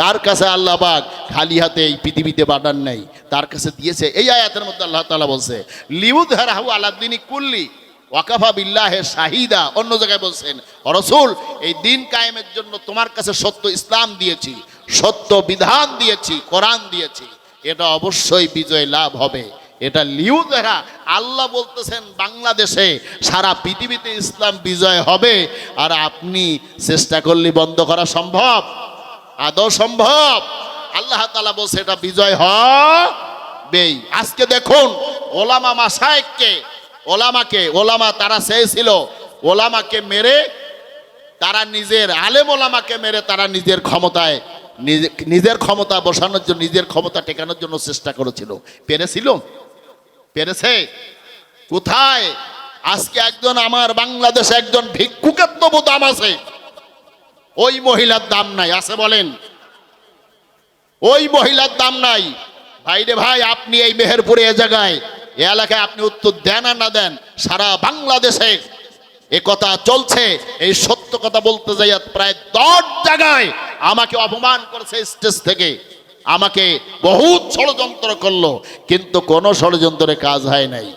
তার কাছে আল্লাহ পাক খালি হাতে এই পৃথিবীতে পাঠান নাই, তার কাছে দিয়েছে। এই আয়াতের মধ্যে আল্লাহ তাআলা বলছে লিইয়ুযহিরাহু আলাদ দীনি কুল্লিহি ওয়াকাফা বিল্লাহি শাহিদা। অন্য জায়গায় বলছেন, রাসূল এই দিন কায়েমের জন্য তোমার কাছে সত্য ইসলাম দিয়েছি, সত্য বিধান দিয়েছি, কোরআন দিয়েছি, এটা অবশ্যই বিজয় লাভ হবে। এটা লিইয়ুযহিরা, আল্লাহ বলতেছেন বাংলাদেশে সারা পৃথিবীতে ইসলাম বিজয় হবে। আর আপনি চেষ্টা করলে বন্ধ করা সম্ভব? আদৌ সম্ভব? আল্লাহ তাআলা বলছে এটা বিজয় হবেই। আজকে দেখুন ওলামা মাশায়েখকে, ওলামা তারা চেয়েছিল ওলামাকে মেরে, তারা নিজের আলেম ওলামাকে মেরে তারা নিজের ক্ষমতায়, নিজের ক্ষমতা বসানোর জন্য, নিজের ক্ষমতা টেকানোর জন্য চেষ্টা করেছিল। পেরেছে? কোথায়? আজকে একজন আমার বাংলাদেশে একজন ভিক্ষুকের তবু দাম আছে, ওই মহিলার দাম নাই। আছে বলেন? ওই মহিলার দাম নাই। ভাই রে ভাই, আপনি এই মেহেরপুরে এ জায়গায় এ এলাকায় আপনি উত্তর দেন আর না দেন, সারা বাংলাদেশে এ কথা চলছে। এই সত্য কথা বলতে যাই প্রায় 10 জায়গায় আমাকে অপমান করেছে স্টেজ থেকে, আমাকে বহুত ষড়যন্ত্র করলো, কিন্তু কোনো ষড়যন্ত্রে কাজ হয় নাই,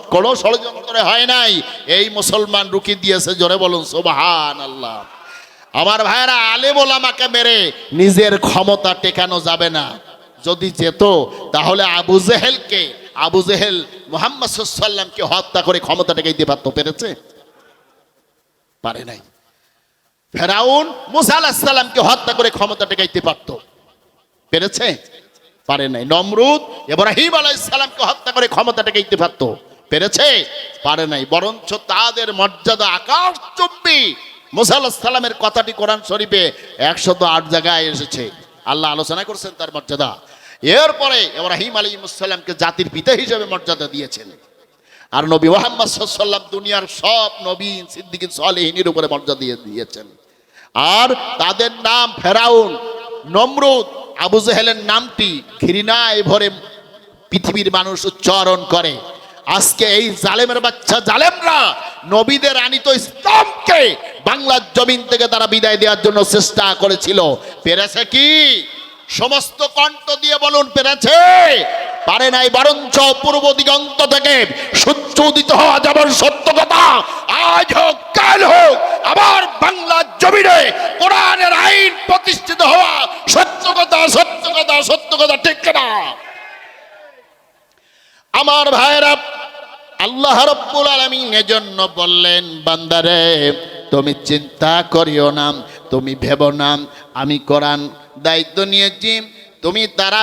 কোনো ষড়যন্ত্রে হয় নাই। এই মুসলমান রুকি দিয়েছে, জোরে বলুন সুবহানাল্লাহ। আমার ভাইরা, আলেম ওলামাকে মেরে নিজের ক্ষমতা টেকানো যাবে না। যদি যেত তাহলে আবু জেহেল মুহাম্মদ সাল্লাল্লাহু আলাইহি ওয়াসাল্লামকে হত্যা করে ক্ষমতা টেকাইতে পারতো, পেরেছে? পারে নাই। ফেরাউন মুসা আলাইহিস সালামকে হত্যা করে ক্ষমতা টেকাইতে পারতো, পেরেছে? পারে নাই। নমরুদ ইব্রাহিম আলাইহিস সালামকে হত্যা করে ক্ষমতা টেকাইতে পারতো, পেরেছে? পারে নাই। বরঞ্চ তাদের মর্যাদা আকাশচুম্বী। মুসা আলাইহিস সালামের কথাটি কোরআন শরীফে 108 জায়গায় এসেছে, আল্লাহ আলোচনা করছেন তার মর্যাদা। এরপরে ইব্রাহিম আলাইহিস সালামকে জাতির পিতা হিসেবে মর্যাদা দিয়েছেন। আর নবী মুহাম্মদ সাল্লাল্লাহু আলাইহি ওয়াসাল্লাম দুনিয়ার সব নবী, সিদ্দিকীন, সালেহীনের উপরে মর্যাদা দিয়েছেন। আর তাদের নাম ফেরাউন, নমরুদ, আবু জেহেলের নামটি ঘৃণায় ভরে পৃথিবীর মানুষ উচ্চারণ করে। আজকে এই জালেমের বাচ্চা জালেমরা নবীদের আনিত ইসলামকে বাংলার জমিন থেকে তারা বিদায় দেওয়ার জন্য চেষ্টা করেছিল, পেরেছে কি? সমস্ত কণ্ঠ দিয়ে বলুন, পেরেছে? পারে নাই। বরঞ্চ পূর্ব দিগন্ত থেকে সূর্য উদিত হওয়া যেমন সত্য কথা, আজ হোক কাল হোক আবার বাংলার জমিনে কোরআনের আইন প্রতিষ্ঠিত হওয়া সত্য কথা, সত্য কথা, সত্য কথা, ঠিক না? আমার ভাইরা, আল্লাহ রাব্বুল আলামিন এজন্য বললেন, বান্দারে তুমি চিন্তা করিও না, তুমি ভেবো না, আমি কোরআন দায়িত্ব নিয়েছি, তুমি তারা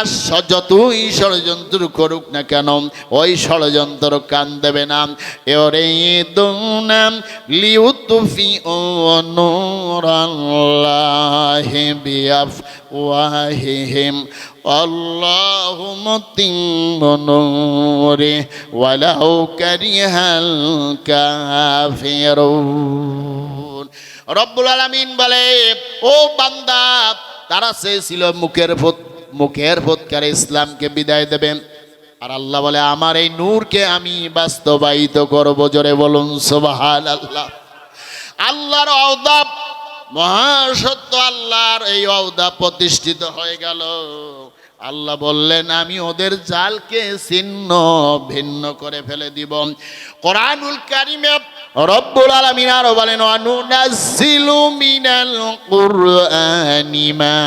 যতই ষড়যন্ত্র করুক না কেন ওই ষড়যন্ত্র কান দেবে না। এরে দুনাম লিউতুফি ও নূরাল্লাহি বিআফওয়াহিহিম আল্লাহু মুতিম্মু নূরি ওয়ালাউ কারিহাল কাফিরুন। রব্বুল আলামিন বলে, ও বান্দা, তারা চেয়েছিল মুখের ফুৎকারে ইসলামকে বিদায় দেবেন, আর আল্লাহ বলে আমার এই নূরকে আমি বাস্তবায়িত করব, জোরে বলুন সুবহানাল্লাহ। আল্লাহর ওয়াদা মহাসত্য, আল্লাহর এই ওয়াদা প্রতিষ্ঠিত হয়ে গেল। আল্লাহ বললেন আমি ওদের জালকে ছিন্ন ভিন্ন করে ফেলে দিব। কোরআনুল কারীমে রব্বুল আলামিন আরো বলেন, ওয়ানুনাজ্জিলু মিনাল কুরআনি মা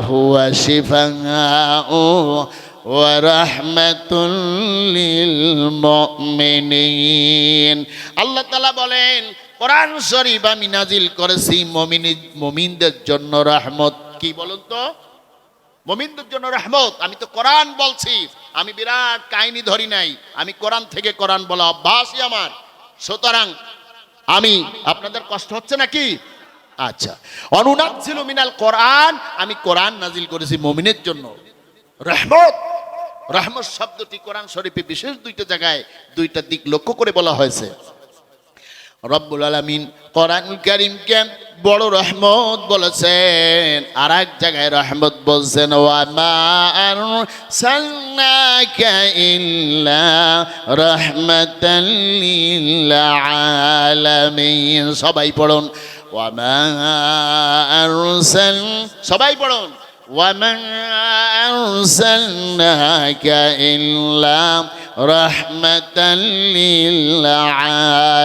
হুয়া শিফাউ ওয়া রাহমাতুল লিল মুমিনিন। আল্লাহ তাআলা বলেন, কোরআন শরীফ আমি নাজিল করেছি মুমিনদের জন্য রহমত। কি বলুন তো? মুমিনদের জন্য রহমত। আমি তো কোরআন বলছি, আমি বিরাট কাহিনী ধরি নাই, আমি কোরআন থেকে কোরআন বলা অভ্যাসই আমার। সুতরাং আমি, আপনাদের কষ্ট হচ্ছে নাকি? আচ্ছা, অনুনাজ্জিলু মিনাল কোরআন, আমি কোরআন নাজিল করেছি মুমিনের জন্য রহমত। রহমত শব্দটি কোরআন শরীফে বিশেষ 2টা জায়গায় 2টা দিক লক্ষ্য করে বলা হয়েছে। রব্বুল আলামিন কোরআনুল কারীমকে বড় রহমত বলেছেন, আর এক জায়গায় রহমত বলছেন, ওয়া মা আরসালনাকা ইল্লা রাহমাতাল লিল আলামিন। সবাই পড়ুন, ওয়া মা সবাই পড়ুন, ওয়া মা আরসালনাকা ইল্লা রাহমাতাল লিল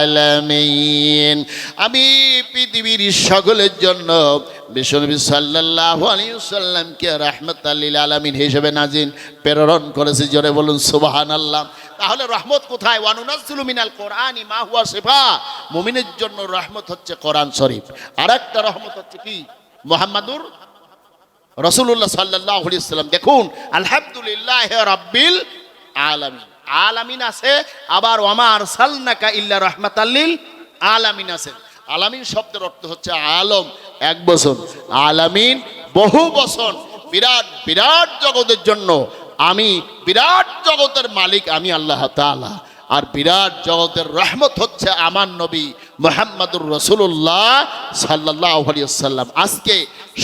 আলামিন। আমি পৃথিবীর সকলের জন্য বিশ্বনবী সাল্লাল্লাহু আলাইহি ওয়াসাল্লামকে রাহমাতাল লিল আলামিন হিসেবে নাজিল প্রেরণ করেছি, জোরে বলুন সুবহানাল্লাহ। তাহলে রহমত কোথায়? ওয়ানুনাজ্জিলু মিনাল কোরআনি মা হুয়া শিফা। মুমিনের জন্য রহমত হচ্ছে কোরআন শরীফ, আর একটা রহমত হচ্ছে কি? মুহাম্মাদুর রাসূলুল্লাহ সাল্লাল্লাহু আলাইহি ওয়াসাল্লাম। দেখুন, আলহামদুলিল্লাহি রাব্বিল আলামিন, আলামিন আছে, আবার ওয়ামা আরসালনাকা ইল্লা রাহমাতাল লিল আলামিন আছে। আলামিন শব্দের অর্থ হচ্ছে আলম, এক বছর, আলামিন বহু বছর। বিরাট বিরাট জগতের জন্য আমি, বিরাট জগতের মালিক আমি আল্লাহ তাআলা, আর বিরাট জগতের রহমত হচ্ছে আমার নবী মুহাম্মদুর রাসূলুল্লাহ সাল্লাল্লাহু আলাইহি ওয়াসাল্লাম। আজকে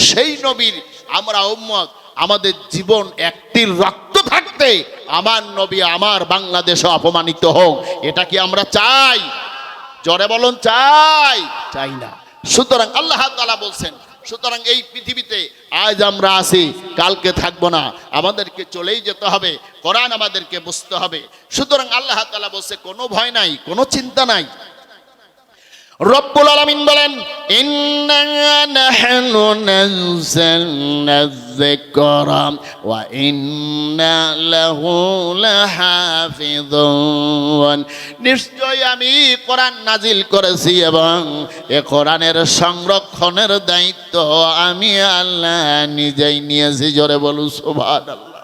সেই নবীর আমরা উম্মত, আমাদের জীবন একটি রক্ত থাকতে আমার নবী আমার বাংলাদেশে অপমানিত হোক, এটা কি আমরা চাই? জোরে বলুন, চাই? চাই না। সুতরাং আল্লাহ তাআলা বলছেন, সুতরাং এই পৃথিবীতে আজ আমরা আছি, কালকে থাকবো না, আমাদেরকে চলেই যেতে হবে, কোরআন আমাদেরকে বুঝতে হবে। সুতরাং আল্লাহ তাআলা বলছে কোনো ভয় নাই, কোনো চিন্তা নাই। রব্বুল আলামিন বলেন, ইন্না নাহনু নাযালনা যিকরা ওয়া ইন্না লাহু লাহাফিযুন। নিশ্চয় আমি কোরআন নাজিল করেছি এবং এ কোরআনের সংরক্ষণের দায়িত্ব আমি আল্লাহ নিজেই নিয়েছি। জোরে বলুন সুবহানাল্লাহ।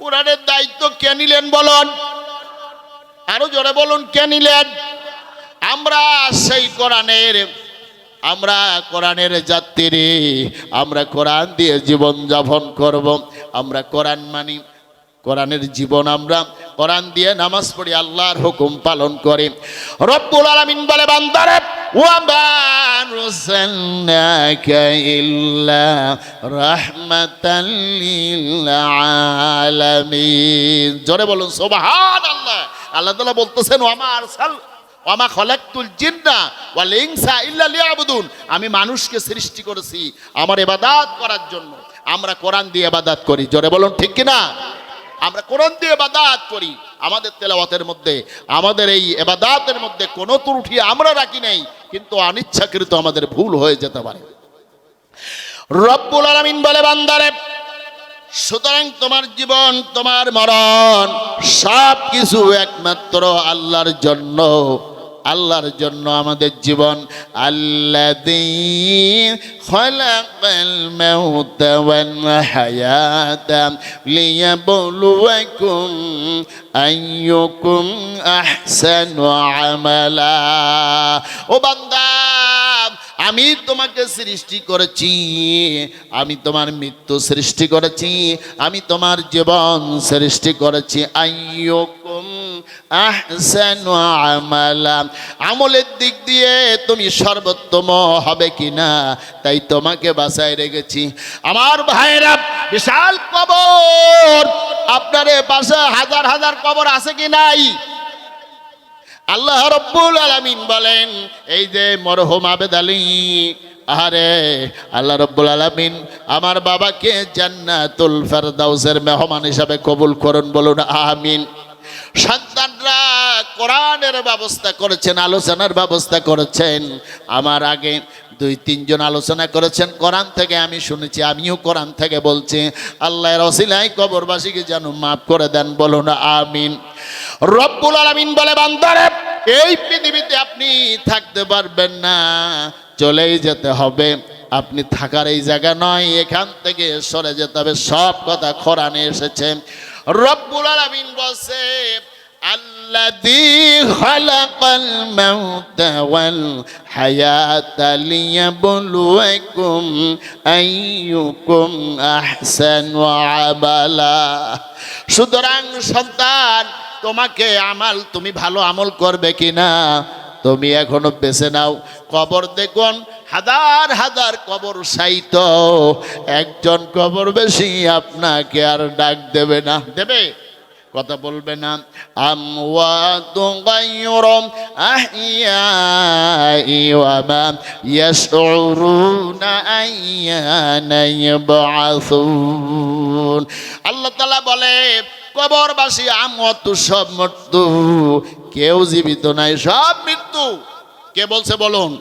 কোরআনের দায়িত্ব কে নিলেন বলুন? আরো জোরে বলুন, কে নিলেন? আমরা সেই কোরআনের যাত্রী, আমরা কোরআন দিয়ে জীবন যাপন করব। আমরা কোরআন মানি, কোরআনের জীবন, আমরা কোরআন দিয়ে নামাজ পড়ি, আল্লাহর হুকুম পালন করি। রব্বুল আলামিন বলে, বান্দারে ওয়া মা আরসালনাকা ইল্লা রাহমাতাল লিল আলামিন। জোরে বলুন সুবহানাল্লাহ। আল্লাহ তাআলা বলতেছেন, ওয়ামা খলাকতুল জিন্না ওয়াল ইনসা ইল্লা লিয়াবুদুন। আমি মানুষকে সৃষ্টি করেছি আমার ইবাদত করার জন্য। আমরা কোরআন দিয়ে ইবাদত করি। জোরে বলুন ঠিক কি না? আমরা কোরআন দিয়ে ইবাদত করি। আমাদের তেলাওয়াতের মধ্যে, আমাদের এই ইবাদতের মধ্যে কোনো ত্রুটি আমরা রাখি নাই, কিন্তু অনিচ্ছাকৃত আমাদের ভুল হয়ে যেতে পারে। রব্বুল আলামিন বলে, বান্দারে সুতরাং তোমার জীবন, তোমার মরণ সব কিছু একমাত্র আল্লাহর জন্য। আল্লাহর জন্য আমাদের জীবন। আল্লাযী খালাকাল মাউতা ওয়াল হায়াতা লিয়াবলুয়াকুম আইয়ুকুম আহসানু আমালা। ও বান্দা, আমি তোমাকে সৃষ্টি করেছি, আমি তোমার মৃত্যু সৃষ্টি করেছি, আমি তোমার জীবন সৃষ্টি করেছি। আইয়ুকুম আহসানু আমালা, আমলের দিক দিয়ে তুমি সর্বোত্তম হবে কিনা তাই তোমাকে বাঁচায় রেখেছি। আমার ভাইরা, বিশাল কবর, আপনার পাশে হাজার হাজার কবর আছে কি নাই? আল্লাহ রব্বুল আলামিন বলেন, এই যে মরহুম আবেদ আলী, আরে আল্লাহ রব্বুল আলামিন আমার বাবাকে জান্নাতুল ফেরদাউসের মেহমান হিসাবে কবুল করুন, বলুন আমিন। সন্তানরা কোরআনের ব্যবস্থা করেছেন, আলোচনার ব্যবস্থা করেছেন। আমার আগে 2-3 জন আলোচনা করেছেন কোরআন থেকে, আমি শুনেছি, আমিও কোরআন থেকে বলছি। আল্লাহর ওসিলায় কবরবাসীকে যেন মাফ করে দেন, বলুন আমিন। রব্বুল আলামিন বলে, বান্দারে এই পৃথিবীতে আপনি থাকতে পারবেন না, চলেই যেতে হবে। আপনি থাকার এই জায়গা নয়, এখান থেকে সরে যেতে হবে। সব কথা কোরআনে এসেছে। রব্বুল আলামিন বলছে, আল্লাযী খালাকাল মাউতা ওয়াল হায়াতা লিয়াবলুয়াকুম আইয়ুকুম আহসানু আমালা। সুতরাং সন্তান, তোমাকে তুমি ভালো আমল করবে কিনা তুমি এখনো বেছে নাও। কবর দেখুন, হাজার হাজার কবর সাইত, একজন কবর বেশি আপনাকে আর ডাক দেবে না। দেবে? কথা বলবে না। আমওয়াতু গায়রুম আহইয়াই ওয়া মা ইয়াশউরুনা আইয়ানা ইবআসুন। আল্লাহ তাআলা বলে, কবরবাসী আমওয়াতু, সব মৃত্যু, কেউ জীবিত নাই, সব মৃত্যু। কে বলছে বলুন?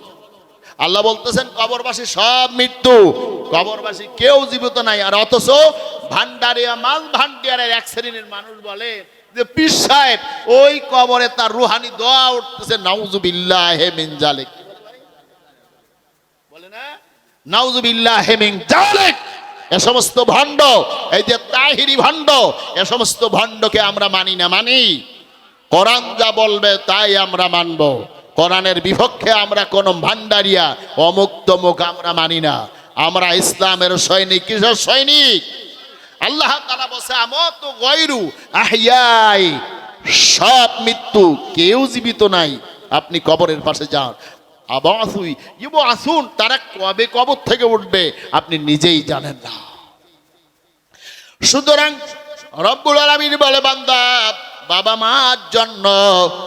আল্লাহ বলতেছেন কবরবাসী সব মৃত্যু, কবরবাসী কেউ জীবিত নাই। আর অথচ ভান্ডারিয়া, মাল ভান্ডারের এক শ্রেণীর মানুষ বলে যে পীর সাহেব ওই কবরে তার রুহানি দোয়া উঠতেছে, নাউজুবিল্লাহি মিন জালিক। বলে না, নাউজুবিল্লাহি মিন জালিক। এ সমস্ত ভণ্ড, এই যে তাহিরি ভণ্ড, এ সমস্ত ভণ্ডকে আমরা মানি না। মানি কোরআন যা বলবে তাই আমরা মানব। কোরআনের বিপক্ষে আমরা কোন ভান্ডারিয়া, অমুক তমুক আমরা মানি না। আমরা ইসলামের সৈনিক। কিসের সৈনিক? আল্লাহ তাআলা বলেছে, আমওয়াতু গায়রু আহইয়াই, সব মৃত্যু, কেউ জীবিত নাই। আপনি কবরের পাশে যান, আবাসুই ইবআসুন, তারা কবে কবর থেকে উঠবে আপনি নিজেই জানেন না। সুতরাং রব্বুল আলামিন বলে, বান্দা বাবা মার জন্য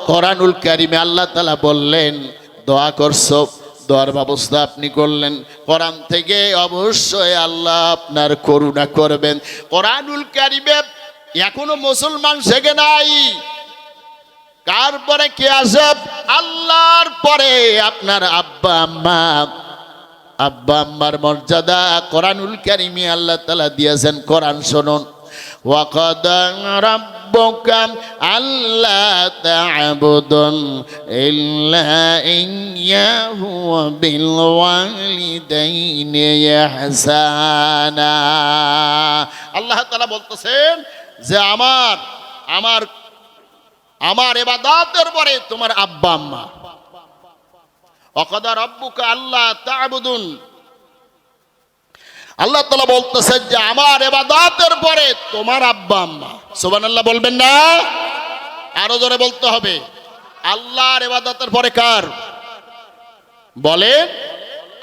কোরআনুল কারিমে আল্লাহ তাআলা বললেন দোয়া করছো, দোয়ার ব্যবস্থা আপনি করলেন। কোরআন থেকে অবশ্যই আল্লাহ আপনার করুণা করবেন। কোরআনুল কারিমে এখনো মুসলমান শেখে নাই। কার পরে কে আসে? আল্লাহর পরে আপনার আব্বা আম্মা। আব্বা আম্মার মর্যাদা কোরআনুল কারিমে আল্লাহ তাআলা দিয়েছেন। কোরআন শুনুন, ওয়াকাদা রাব্বুকা আল্লা তা'বুদু ইল্লা ইয়্যাহু ওয়া বিল ওয়ালিদাইনি ইহসানা। আল্লাহ তাআলা বলতেছেন যে আমার ইবাদতের পরে তোমার আব্বা আম্মা। ওয়াকাদা রাব্বুকা আল্লা তা'বুদুন, আল্লাহ তাআলা বলতেছেন যে আমার ইবাদতের পরে তোমার আব্বা আম্মা। সুবহানাল্লাহ বলবেন না? আরো জোরে বলতে হবে। আল্লাহর ইবাদতের পরে কার? বলেন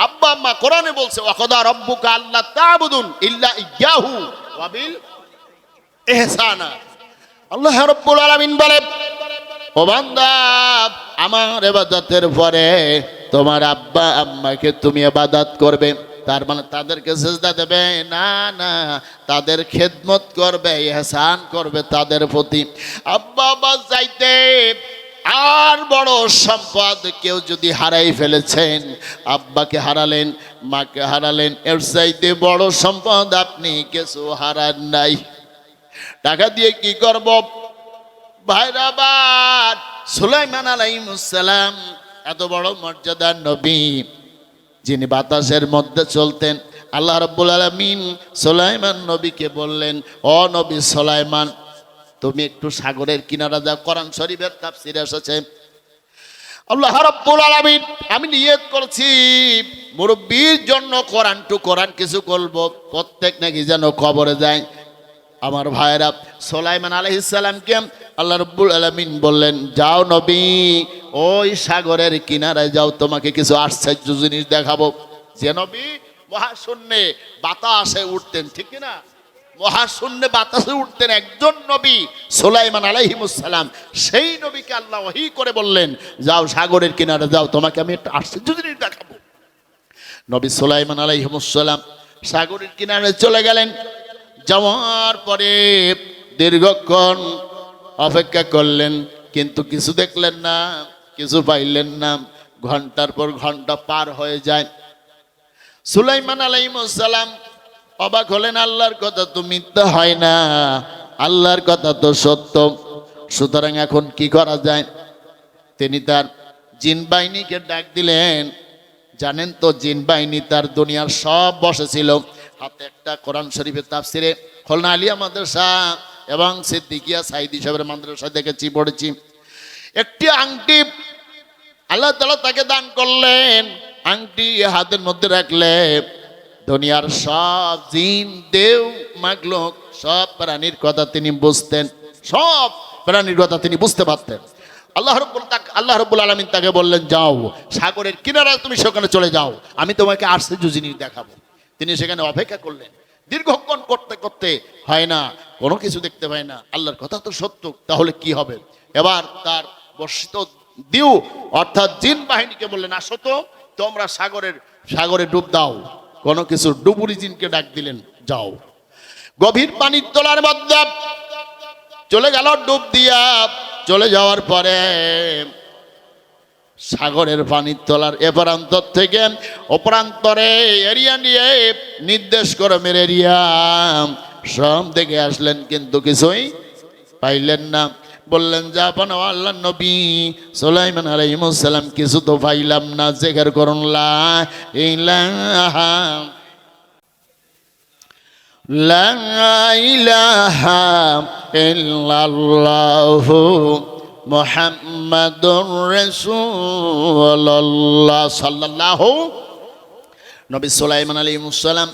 আব্বা আম্মা। কোরআনে বলছে ওয়াকাদা রাব্বুকা আল্লা তা'বুদুন ইল্লা ইয়্যাহু ওয়া বিল ইহসানা। আল্লাহ রাব্বুল আলামিন বলে, ও বান্দা আমার ইবাদতের পরে তোমার আব্বা আম্মাকে তুমি ইবাদত করবে। তার মানে তাদেরকে সিজদা দেবে না, না, তাদের খেদমত করবে, ইহসান করবে তাদের প্রতি। আব্বা আম্মা চাইতে আর বড় সম্পদ কেউ যদি হারাই ফেলেছেন, আব্বাকে হারালেন, মাকে হারালেন, এর চাইতে বড় সম্পদ আপনি কিছু হারান নাই। টাকা দিয়ে কি করব? ভাইরাবাদ সুলাইমান আলাইহিস সালাম এত বড় মর্যাদার নবী, যিনি বাতাসের মধ্যে চলতেন। আল্লাহ রাব্বুল আলামিন সুলাইমান নবীকে বললেন, ও নবী সুলাইমান, তুমি একটু সাগরের কিনারা যাও। কোরআন শরীফের তাফসীরে এসেছে আল্লাহ রাব্বুল আলামিন, আমি নিয়ত করছি মুরব্বির জন্য কোরআন কিছু করব, প্রত্যেক নাকি যেন কবরে যায়। আমার ভাইরা সুলাইমান আলাইহিস সালামকে আল্লাহ রাব্বুল আলামিন বললেন, যাও নবী, ওই সাগরের কিনারায় যাও, তোমাকে কিছু আশ্চর্য জিনিস দেখাবো। যে নবী মহাশূন্যে বাতাসে উঠতেন, ঠিক না? মহাশূন্যে বাতাসে উঠতেন একজন নবী সুলাইমান আলাইহিস সালাম। সেই নবীকে আল্লাহ ওহী করে বললেন, যাও সাগরের কিনারে যাও, তোমাকে আমি একটা আশ্চর্য জিনিস দেখাবো। নবী সুলাইমান আলাইহিস সালাম সাগরের কিনারে চলে গেলেন। যাওয়ার পরে দীর্ঘক্ষণ অপেক্ষা করলেন, কিন্তু কিছু দেখলেন না, কিছু পাইলেন না। ঘন্টার পর ঘন্টা পার হয়ে যায়। সুলাইমান আলাইহিস সালাম অবাক হলেন, আল্লাহর কথা তো মিথ্যা হয় না, আল্লাহর কথা তো সত্য। সুতরাং এখন কি করা যায়? তিনি তার জিন বাহিনীকে ডাক দিলেন। জানেন তো জিন বাহিনী তার দুনিয়ার সব বসেছিল। হাতে একটা কোরআন শরীফের তাফসিরে খুলনা আলিয়া মাদ্রাসা এবং সিদ্দিকিয়া সাইদি সাহেবের মাদ্রাসা দেখেছি, পড়েছি। একটি আংটি আল্লাহ তাআলা তাকে দান করলেন। আংটি হাতের মধ্যে রাখলে দুনিয়ার সব জিন দেও মাগলুক সব প্রাণীর কথা তিনি বুঝতেন, সব প্রাণীর কথা তিনি বুঝতে পারতেন। আল্লাহ রাব্বুল আলামিন তাকে বললেন, যাও সাগরের কিনারায় তুমি সেখানে চলে যাও, আমি তোমাকে আশ্চর্য জিনিস দেখাবো। তিনি সেখানে অপেক্ষা করলেন। দীর্ঘক্ষণ করতে করতে হয় না, কোনো কিছু দেখতে পায় না। আল্লাহর কথা তো সত্য, তাহলে কি হবে? এবার তার বর্ষিত দিউ অর্থাৎ জিন বাহিনীকে বললেন, আসো তো, তোমরা সাগরে ডুব দাও। কোনো কিছু ডুবুরি জিনকে ডাক দিলেন, যাও। গভীর পানির তলার মধ্যে চলে গেল ডুব দিয়া। চলে যাওয়ার পরে সাগরের পানির তলার এপারান্তর থেকে অপরান্তরে এরিয়া নিয়ে নির্দেশ করমের এরিয়া সব দেখে আসলেন, কিন্তু কিছুই পাইলেন না। বললেন, জাপান আল্লাহ নবী সুলাইমান আলাইহিস সালাম, কিছু তো পাইলাম না। জিকির করুন লা ইলাহা লা ইলাহা ইল্লাল্লাহু মুহাম্মাদুর রাসূলুল্লাহ সাল্লাল্লাহু। নবী সুলাইমান আলাইহিস সালাম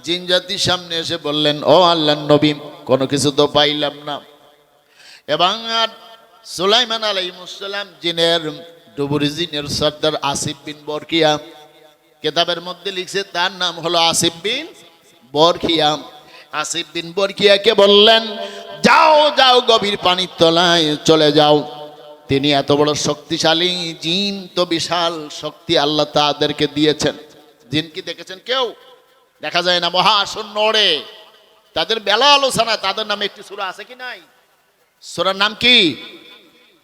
জিন জাতির সামনে এসে বললেন, ও আল্লাহর নবী, কোনো কিছু তো পাইলাম না। এবং সুলাইমান আলাইহিস সালাম জিনের ডুবুরি জিনের সর্দার আসিফ বিন বরকিয়া কিতাবের মধ্যে লিখছে, তার নাম হলো আসিফ বিন বরকিয়া। আসিফ বিন বরকিয়াকে বললেন, যাও যাও গভীর পানির তলায় চলে যাও। তিনি এত বড় শক্তিশালী জিন, তো বিশাল শক্তি আল্লাহ তাদেরকে দিয়েছেন। জিন কি দেখেছেন কেউ? দেখা যায় না, মহাশূন্য ওড়ে। তাদের বেলা আলোচনা, তাদের নামে একটি সূরা আছে কি নাই? সূরার নাম কি?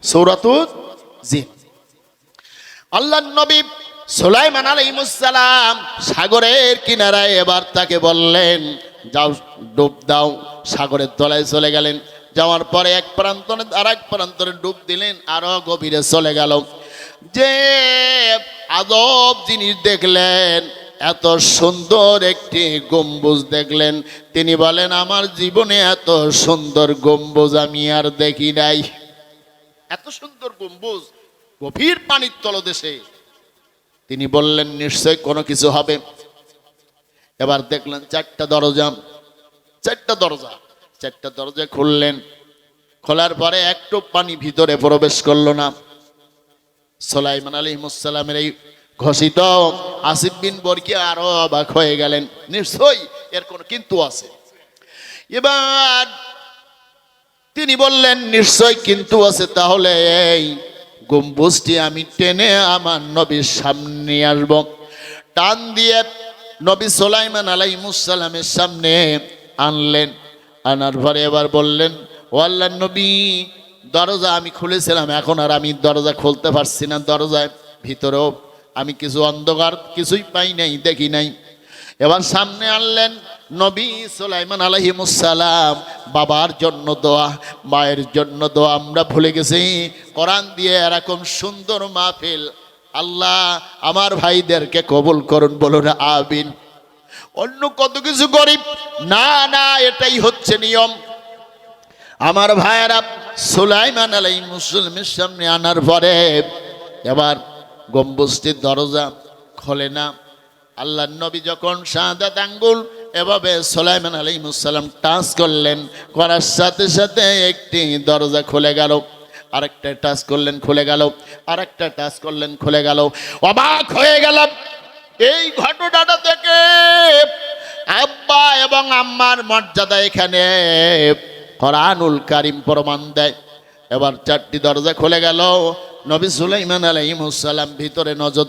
সূরাতুল জিন। আল্লাহর নবী সুলাইমান আলাইহিস সালাম সাগরের কিনারায় এবার তাকে বললেন, যাও ডুব দাও। সাগরের তলায় চলে গেলেন। যাওয়ার পরে এক প্রান্তরে আর এক প্রান্তরে ডুব দিলেন, আরো গভীরে চলে গেল। যে আজব জিনিস দেখলেন, এত সুন্দর একটি গম্বুজ দেখলেন। তিনি বলেন, আমার জীবনে এত সুন্দর গম্বুজ আমি আর দেখি নাই। এত সুন্দর গম্বুজ গভীর পানির তলদেশে। তিনি বললেন, নিশ্চয় কোনো কিছু হবে। এবার দেখলেন চারটা দরজা, চারটা দরজা খুললেন। খোলার পরে একটু পানি ভিতরে প্রবেশ করলো না। সুলাইমান আলাইহিস সালামের এই ঘোষিত আসিফ বিন বরকিয়া আরো অবাক হয়ে গেলেন, নিশ্চয়ই এর কোনো কিন্তু আছে। এবার তিনি বললেন, নিশ্চয় কিন্তু আছে, তাহলে এই গম্বুজটি আমি টেনে আমার নবীর সামনে আসব। টান দিয়ে নবী সুলাইমান আলাইহিস সালামের সামনে আনলেন। আনার পরে এবার বললেন, ও আল্লাহর নবী, দরজা আমি খুলেছিলাম, এখন আর আমি দরজা খুলতে পারছি না। দরজায় ভিতরেও আমি কিছু অন্ধকার, কিছুই পাই নাই, দেখি নাই। এবার সামনে আনলেন। নবী সুলাইমান আলাইহিস সালাম বাবার জন্য দোয়া, মায়ের জন্য দোয়া আমরা ভুলে গেছি। কোরআন দিয়ে এরকম সুন্দর মাহফিল আল্লাহ আমার ভাইদেরকে কবুল করুন, বলুন আমিন। অন্য কত কিছু গরিব না, না এটাই হচ্ছে নিয়ম। আমার ভাইয়েরা, সুলাইমান আলাইহিস সালামের সামনে আনার পরে এবার গম্বুজটির দরজা খোলে না। আল্লাহর নবী যখন শাহাদাত আঙ্গুল এভাবে সুলাইমান আলাইহিস সালাম টাচ করলেন, করার সাথে সাথে একটি দরজা খুলে গেল। আরেকটা টাচ করলেন, খুলে গেল। আরেকটা টাচ করলেন, খুলে গেল। অবাক হয়ে গেলাম এই ঘটনাটা থেকে। আব্বা এবং আম্মার মর্যাদা এখানে কোরআনুল কারীম প্রমাণ দেয়। এবার চারটি দরজা খুলে গেল। নবী সুলাইমান আলাইহিস সালাম ভিতরে নজর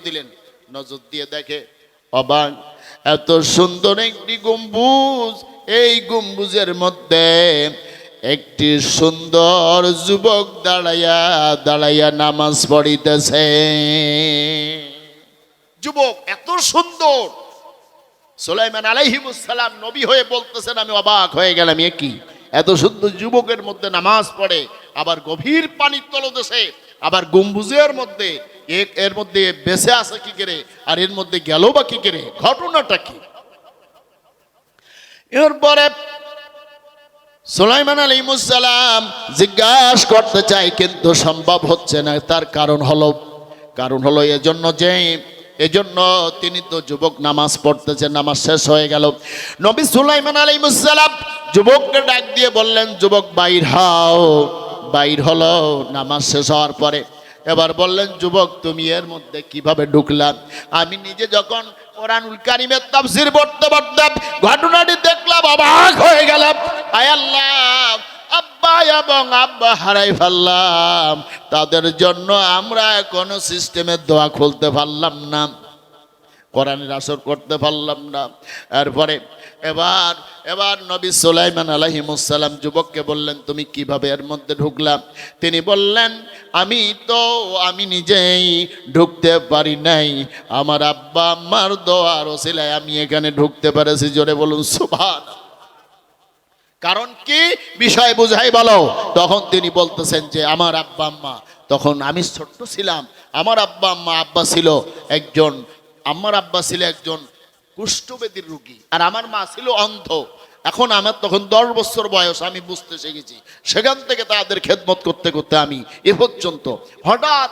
দিলেন, নজর দিয়ে দেখে অবাক, এত সুন্দর একটি গম্বুজ। এই গম্বুজের মধ্যে একটি সুন্দর যুবক দাঁড়াইয়া নামাজ পড়িতেছে। যুবক এত সুন্দর। সুলাইমান আলাইহিস সালাম নবী হয়ে বলতেছেন, আমি অবাক হয়ে গেলাম, এ কি এত সুন্দর যুবকের মধ্যে নামাজ পড়ে, আবার গভীর পানির তলদেশে, আবার গম্বুজের মধ্যে। এর মধ্যে বেঁচে আছে কি করে, আর এর মধ্যে গেল বা কি করে, ঘটনাটা কি? এরপরে সুলাইমান আলাইহিস সালাম জিজ্ঞাসা করতে চাই, কিন্তু সম্ভব হচ্ছে না। তার কারণ হলো এজন্য তিনি তো যুবক নামাজ পড়তেছেন, নামাজ শেষ হয়ে গেল। নবী সুলাইমান আলাইহিস সালাম যুবককে ডাক দিয়ে বললেন, যুবক বাইর হও। বাইর হলো নামাজ শেষ হওয়ার পরে। এবার বললেন, যুবক তুমি এর মধ্যে কিভাবে ঢুকলা? আমি নিজে যখন কোরআনুল কারীমের তাফসীর পড়তে ঘটনাটি দেখলাম, অবাক হয়ে গেলাম। আয় আল্লাহ, আব্বা এবং আব্বা হারাই ফেললাম, তাদের জন্য আমরা কোনো সিস্টেমের দোয়া খুলতে পারলাম না, কোরআনের আসর করতে পারলাম না। এরপরে এবার নবী সুলাইমান আলাইহিস সালাম যুবককে বললেন, তুমি কিভাবে এর মধ্যে ঢুকলাম? তিনি বললেন, আমি নিজেই ঢুকতে পারি নাই, আমার আব্বা আম্মার দোয়ার ওসিলায় আমি এখানে ঢুকতে পেরেছি। জোরে বলুন সুবহানাল্লাহ। কারণ কি বিষয় বুঝাই বলো। তখন তিনি বলতেছেন যে আমার আব্বা আম্মা, তখন আমি ছোট্ট ছিলাম, আমার আব্বা ছিল একজন কুষ্ঠব্যাধির রোগী, আর আমার মা ছিল অন্ধ। এখন আমার তখন 10 বছর বয়স, আমি বুঝতে শিখেছি। সেখান থেকে তাদের খেদমত করতে করতে আমি এ পর্যন্ত। হঠাৎ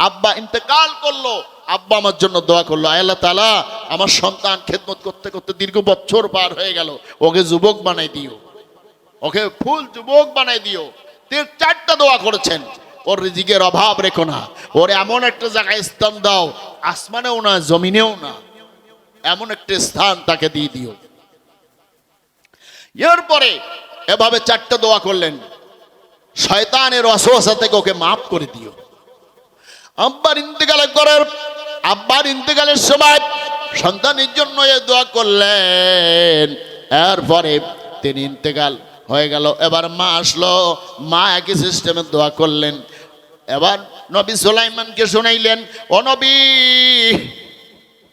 আব্বা ইন্তেকাল করলো, আব্বা আমার জন্য দোয়া করলো, আল্লাহ তাআলা আমার সন্তান খেদমত করতে করতে দীর্ঘ বছর পার হয়ে গেল, ওকে যুবক বানাই দিও, ওকে ফুল যুবক বানাই দিও। 4টা দোয়া করেছেন, ওর রিজিকের অভাব রেখো না, ওর এমন একটা জায়গায় স্থান দাও, আসমানেও না জমিনেও না, এমন একটা স্থান তাকে দিয়ে দিও। এরপরে এভাবে 4টা দোয়া করলেন, শয়তানের ওয়াসওয়াসা থেকে ওকে মাফ করে দিও। আব্বার ইন্তেকালের সময় সন্তানের জন্য এই দোয়া করলেন। এরপরে তিনি ইন্তেকাল হয়ে গেল। এবার মা আসলো, মা একই সিস্টেমে দোয়া করলেন। এবার নবী সুলাইমানকে শুনাইলেন, ও নবী,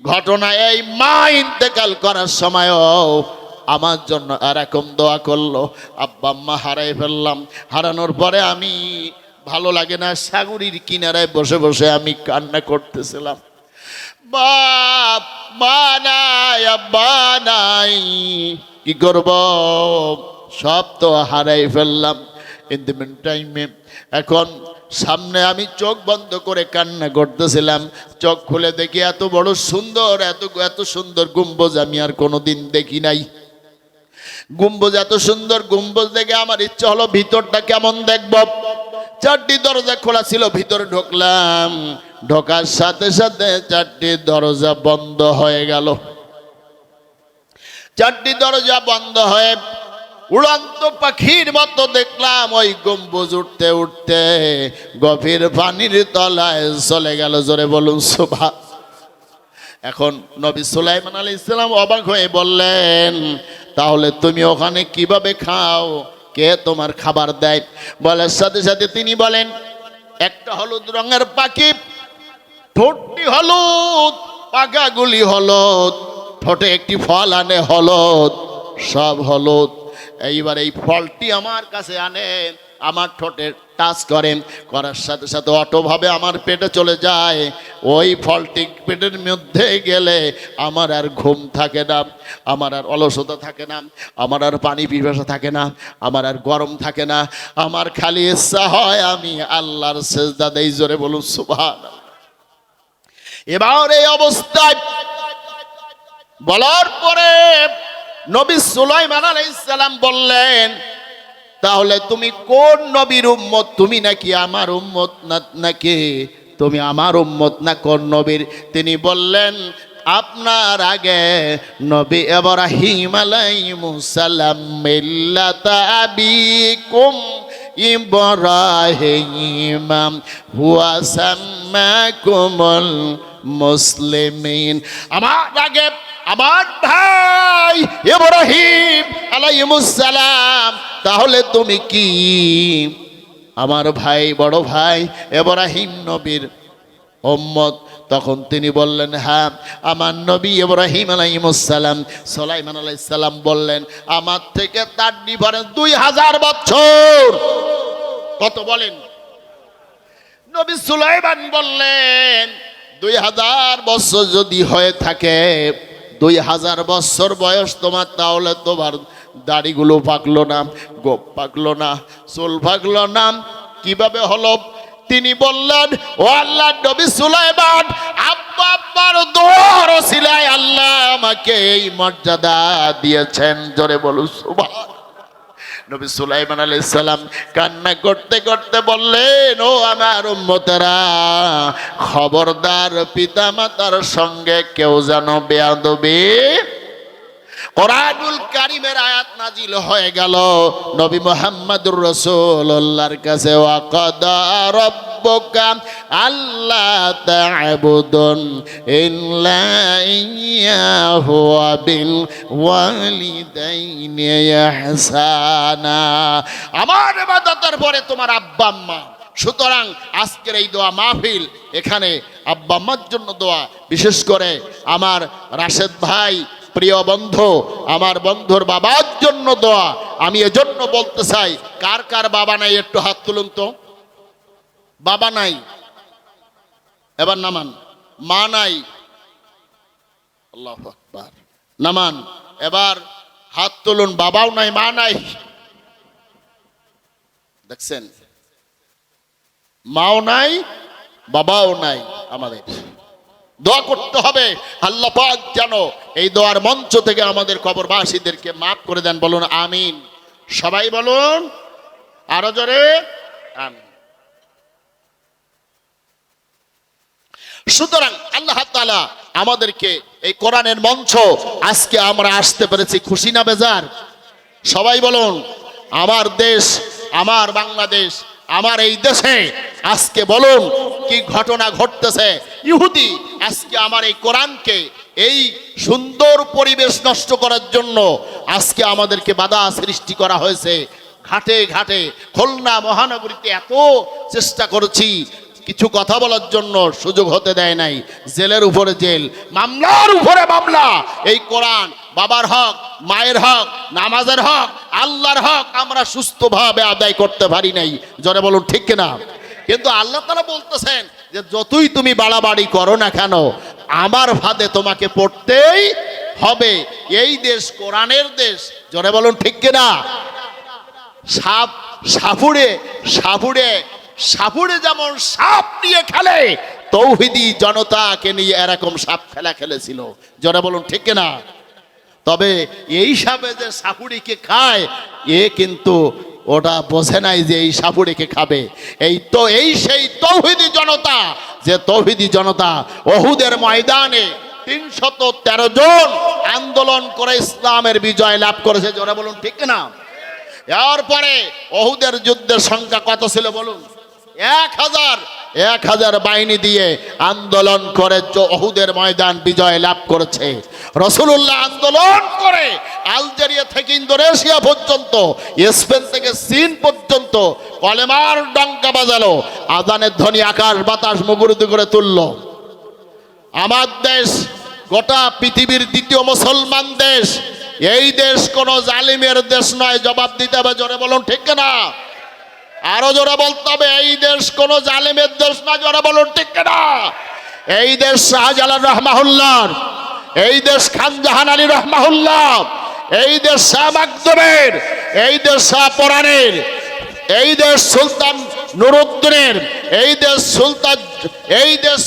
ঘটনা এই, মা ইন্তেকাল করার সময়ও আমার জন্য এরকম দোয়া করলো। আব্বা আম্মা হারাই ফেললাম, হারানোর পরে আমি ভালো লাগে না, সাগরীর কিনারায় বসে বসে আমি কান্না করতেছিলাম। বাপ মা নাই, আব্বা নাই, কি করব, সব তো হারাই ফেললাম। ইন দ্য মিন টাইমে এখন সামনে আমি চোখ বন্ধ করে কান্না করতেছিলাম, চোখ খুলে দেখি এত বড় সুন্দর, এত সুন্দর গম্বুজ আমি আর কোনোদিন দেখি নাই। গম্বুজ, এত সুন্দর গম্বুজ দেখে আমার ইচ্ছা হলো ভিতরটা কেমন দেখব। 4টি দরজা খোলা ছিল, ভিতরে ঢুকলাম, ঢোকার সাথে সাথে 4টি দরজা বন্ধ হয়ে গেল। 4টি দরজা বন্ধ হয়ে উড়ন্ত পাখির মতো দেখলাম ওই গম্বুজ উঠতে উঠতে গভীর পানির তলায় চলে গেল। জোরে বলুন সুবহান। এখন নবী সুলাইমান আলাইহিস সালাম অবাক হয়ে বললেন, তাহলে তুমি ওখানে কিভাবে খাও, কে তোমার খাবার দেয়? বলার সাথে সাথে তিনি বলেন, একটা হলুদ রঙের পাখি, ঠোঁটটি হলুদ, পাখাগুলি হলুদ, ঠোঁটে একটি ফল আনে হলুদ, সব হলুদ। এইবার এই ফলটি আমার কাছে আনে, আমার ঠোঁটে টাচ করেন, করার সাথে সাথে অটোভাবে আমার পেটে চলে যায়। ওই ফলটি পেটের মধ্যে গেলে আমার আর ঘুম থাকে না, আমার আর অলসতা থাকে না, আমার আর পানি পিপাসা থাকে না, আমার আর গরম থাকে না, আমার খালি ইচ্ছা হয় আমি আল্লাহর সেজদা দেই। জোরে বলুন সুবহানাল্লাহ। এবার এই অবস্থায় বলার পরে নবী সুলাইমান আলাইহিস সালাম বললেন, তাহলে তুমি কোন নবীর উম্মত? তুমি নাকি আমার উম্মত, নাকি তুমি আমার উম্মত না কোন নবীর? তিনি বললেন, আপনার আগে নবী ইব্রাহিম আলাইহিস সালাম, মিল্লাতা আবিকুম ইব্রাহিম হুয়া সাম্মাকুমুল মুসলিমিন। আমার আগে আমার ভাই ইব্রাহিম আলাইহিস সালাম, তাহলে তুমি কি আমার ভাই, বড় ভাই ইব্রাহিম নবীর উম্মত? তখন তিনি বললেন, হ্যাঁ, আমার নবী ইব্রাহিম আলাইহিস সালাম। সুলাইমান আলাইহিস সালাম বললেন, আমার থেকে তার ডিফারেন্স 2000 বছর। কত বলেন? নবী সুলাইমান বললেন, 2000 বছর যদি হয়ে থাকে, 2000 বছর বয়স তোমার, তাহলে তোমার দাড়িগুলো পাকলো না, গোপ পাকলো না, চুল পাকলো না, কিভাবে হলো? তিনি বললেন, ও আল্লাহর নবী সুলাইমান, আব্বার দোয়ার ওসিলায় আল্লাহ আমাকে এই মর্যাদা দিয়েছেন। জোরে বলুন সুবহান। নবী সুলাইমান আলাইহিস সালাম কান্না করতে করতে বললেন, ও আমার উম্মতেরা, খবরদার পিতামাতার সঙ্গে কেউ যেন বেয়াদবি। কোরআনুল কারীমের আয়াত নাজিল হয়ে গেল নবী মুহাম্মদুর রাসূলুল্লাহর কাছে, ওয়া কাদা রাব্বুকা আল্লা তা'বুদুন ইল্লা ইয়্যাহু ওয়া বিল ওয়ালিদাইনি ইহসানা। আমার ইবাদতের পরে তোমার আব্বা আম্মা। সুতরাং আজকের এই দোয়া মাহফিল, এখানে আব্বা আম্মার জন্য দোয়া, বিশেষ করে আমার রাশেদ ভাই প্রিয় বন্ধু, আমার বন্ধুর বাবার জন্য দোয়া। আমি এজন্য বলতে চাই, কার কার বাবা নাই একটু হাত তুলুন তো। বাবা নাই, এবার নামান। মা নাই, আল্লাহু আকবার, নামান। এবার হাত তুলুন, বাবাও নাই, মা নাই। দেখছেন, মাও নাই, বাবাও নাই। আমাদের দোয়া করতে হবে, আল্লাহ পাক যেন এই দোয়ার মঞ্চ থেকে আমাদের কবরবাসীদেরকে মাফ করে দেন। বলুন আমিন। সবাই বলুন আরো জোরে আমিন। সুতরাং আল্লাহ তাআলা আমাদেরকে এই কোরআনের মঞ্চ, আজকে আমরা আসতে পেরেছি, খুশি না বেজার? সবাই বলুন, আমার দেশ, আমার বাংলাদেশ, আমার এই দেশে আজকে বলুন কি ঘটনা ঘটতেছে। ইহুদি আজকে আমার এই কোরআনকে, এই সুন্দর পরিবেশ নষ্ট করার জন্য আজকে আমাদেরকে বাধা সৃষ্টি করা হয়েছে। ঘাটে ঘাটে খুলনা মহানগরীতে এত চেষ্টা করেছি, কিছু কথা বলার জন্য সুযোগ হতে দেয় নাই। জেলের উপরে জেল, মামলার উপরে মামলা। এই কোরআন বাবার হক, মায়ের হক, নামাজের হক, আল্লাহর হক আমরা সুস্থভাবে আদায় করতে পারি নাই। জোরে বলুন ঠিক কিনা? কিন্তু আল্লাহ তাআলা বলতেছেন যে যতই তুমি বাড়াবাড়ি করো না কেন, আমার ফাঁদে তোমাকে পড়তেই হবে। এই দেশ কোরআনের দেশ। জোরে বলুন ঠিক কিনা? সাপুড়ে যেমন সাপ নিয়ে খেলে, তৌহিদি জনতাকে নিয়ে এরকম সাপ খেলা খেলেছিল। যারা বলুন ঠিক না? তবে এই সাপে যে সাপুড়িকে খায়, এ কিন্তু ওটা বোঝে নাই যে এই সাপুড়িকে খাবে। এই সেই তৌহিদি জনতা, যে তৌহিদি জনতা উহুদের ময়দানে ৩১৩ জন আন্দোলন করে ইসলামের বিজয় লাভ করেছে। যারা বলুন ঠিক না? এরপরে উহুদের যুদ্ধের সংখ্যা কত ছিল বলুন? ১,০০০ বাহিনী দিয়ে আন্দোলন করে উহুদের ময়দান বিজয় লাভ করেছে। রাসূলুল্লাহ আন্দোলন করে আলজেরিয়া থেকে ইন্দোনেশিয়া পর্যন্ত, স্পেন থেকে চীন পর্যন্ত কলেমার ডঙ্কা বাজালো, আযানের ধ্বনি আকাশ বাতাস মুখরিত করে তুলল। আমার দেশ গোটা পৃথিবীর দ্বিতীয় মুসলমান দেশ। এই দেশ কোন জালিমের দেশ নয়, জবাব দিতে হবে। জোরে বলুন ঠিক না? আরো জোরে বলতে হবে, এই দেশ কোন জালিমের দেশ না। জোরে বলুন ঠিক না? এই দেশ শাহজালাল রাহমাহুল্লাহ, এই দেশ খান জাহান আলী রাহমাহুল্লাহ, এই দেশ শাহ মাকদুমের, এই দেশ শাহ পরাণের, এই দেশ সুলতান নুরুদ্দিনের, এই দেশ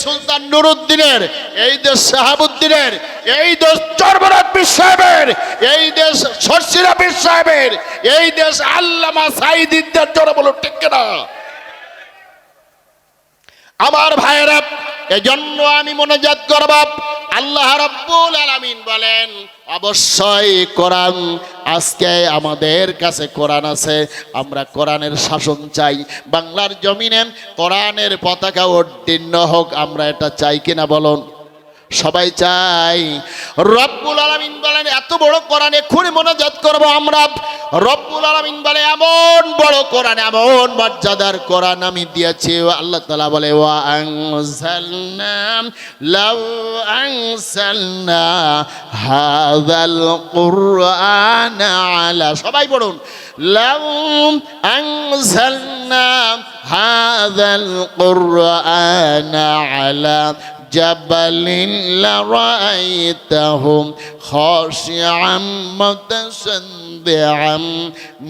সুলতান নুরুদ্দিনের, এই দেশ শাহাবুদ্দিনের, এই দেশ চরমনাথ পীর সাহেবের, এই দেশ শর্ষিরা পীর সাহেবের, এই দেশ আল্লামা সাঈদীদের। জোরে বলুন ঠিক কিনা? আমার ভাইয়েরা, এজন্য আমি মোনাজাত করব। আল্লাহ রাব্বুল আলামিন বলেন, অবশ্যই কোরআন, আজকে আমাদের কাছে কোরআন আছে, আমরা কোরআনের শাসন চাই। বাংলার জমিনে কোরআনের পতাকা উড্ডীন হোক, আমরা এটা চাই কিনা বলুন? সবাই চাই। রব্বুল আলামিন বলেন, এত বড় কোরআন, এক্ষুনি মোনাজাত করব আমরা। রব্বুল আলামিন বলে, এমন বড় কোরআন, এমন মর্যাদার কোরআন আমি দিয়েছি। আল্লাহ তাআলা বলে, ওয়া আনজালনা লাউ আনজালনা হাযাল কুরআনা আলা, সবাই পড়ুন, লাউ আনজালনা হাযাল কুরআনা আলা জাবালিন লারাআইতাহুম খাশিআম মুতাসাদ্দিআম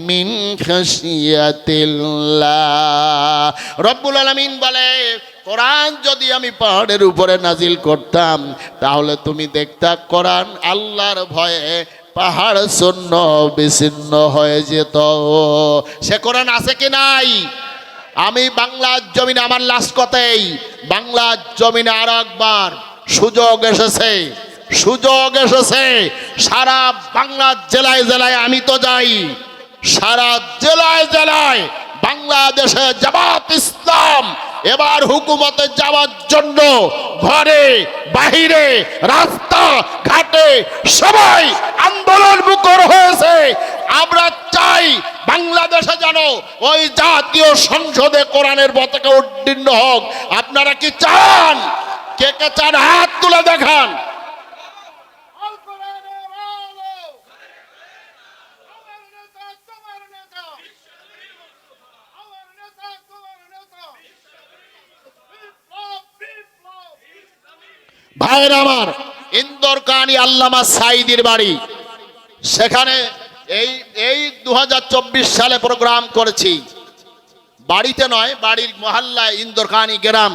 মিন খাশিয়াতিল্লাহ। রব্বুল আলামিন বলে, কোরআন যদি আমি পাহাড়ের উপরে নাজিল করতাম, তাহলে তুমি দেখতা কোরআন আল্লাহর ভয়ে পাহাড় শূন্য বিচ্ছিন্ন হয়ে যেত। সে কোরআন আছে কি নাই? আমি বাংলার জমিনে, আমার লাস্ট কথাই, বাংলার জমিনে আর একবার সুযোগ এসেছে। সারা বাংলার জেলায় জেলায় আমি তো যাই, সারা জেলায় জেলায় বাংলাদেশে জামাত ইসলাম এবার হুকুমতে যাওয়ার জন্য ঘরে বাহিরে রাস্তা ঘাটে সবাই আন্দোলন মুখর হয়েছে। আমরা চাই বাংলাদেশে যেন ওই জাতীয় সংসদে কোরআনের পতাকা উড্ডীন হোক। আপনারা কি চান? কে কে চান হাত তুলে দেখান। ভাইয়ের আমার, ইন্দরকানী আল্লামা সাঈদীর বাড়ি, সেখানে এই 2024 সালে প্রোগ্রাম করেছি। বাড়িতে নয়, বাড়ির মহল্লায়, ইন্দরকানী গ্রাম।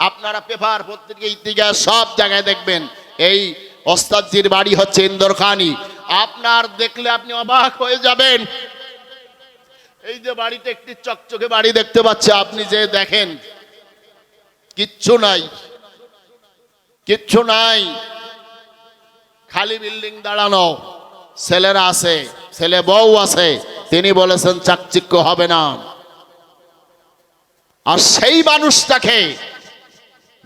আপনারা পেপার পত্রিকা ইত্তিকা সব জায়গায় দেখবেন এই ওস্তাদজির বাড়ি হচ্ছে ইন্দরকানী। আপনার দেখলে আপনি অবাক হয়ে যাবেন। এই যে বাড়িতে একটি চকচকে বাড়ি দেখতে পাচ্ছে, আপনি যে দেখেন কিচ্ছু নাই, খালি বিল্ডিং দাঁড়ানো, ছেলেরা আছে। ছেলে বউ আছে, তিনি বলেছেন চাকচিক্য হবে না। আর সেই মানুষটাকে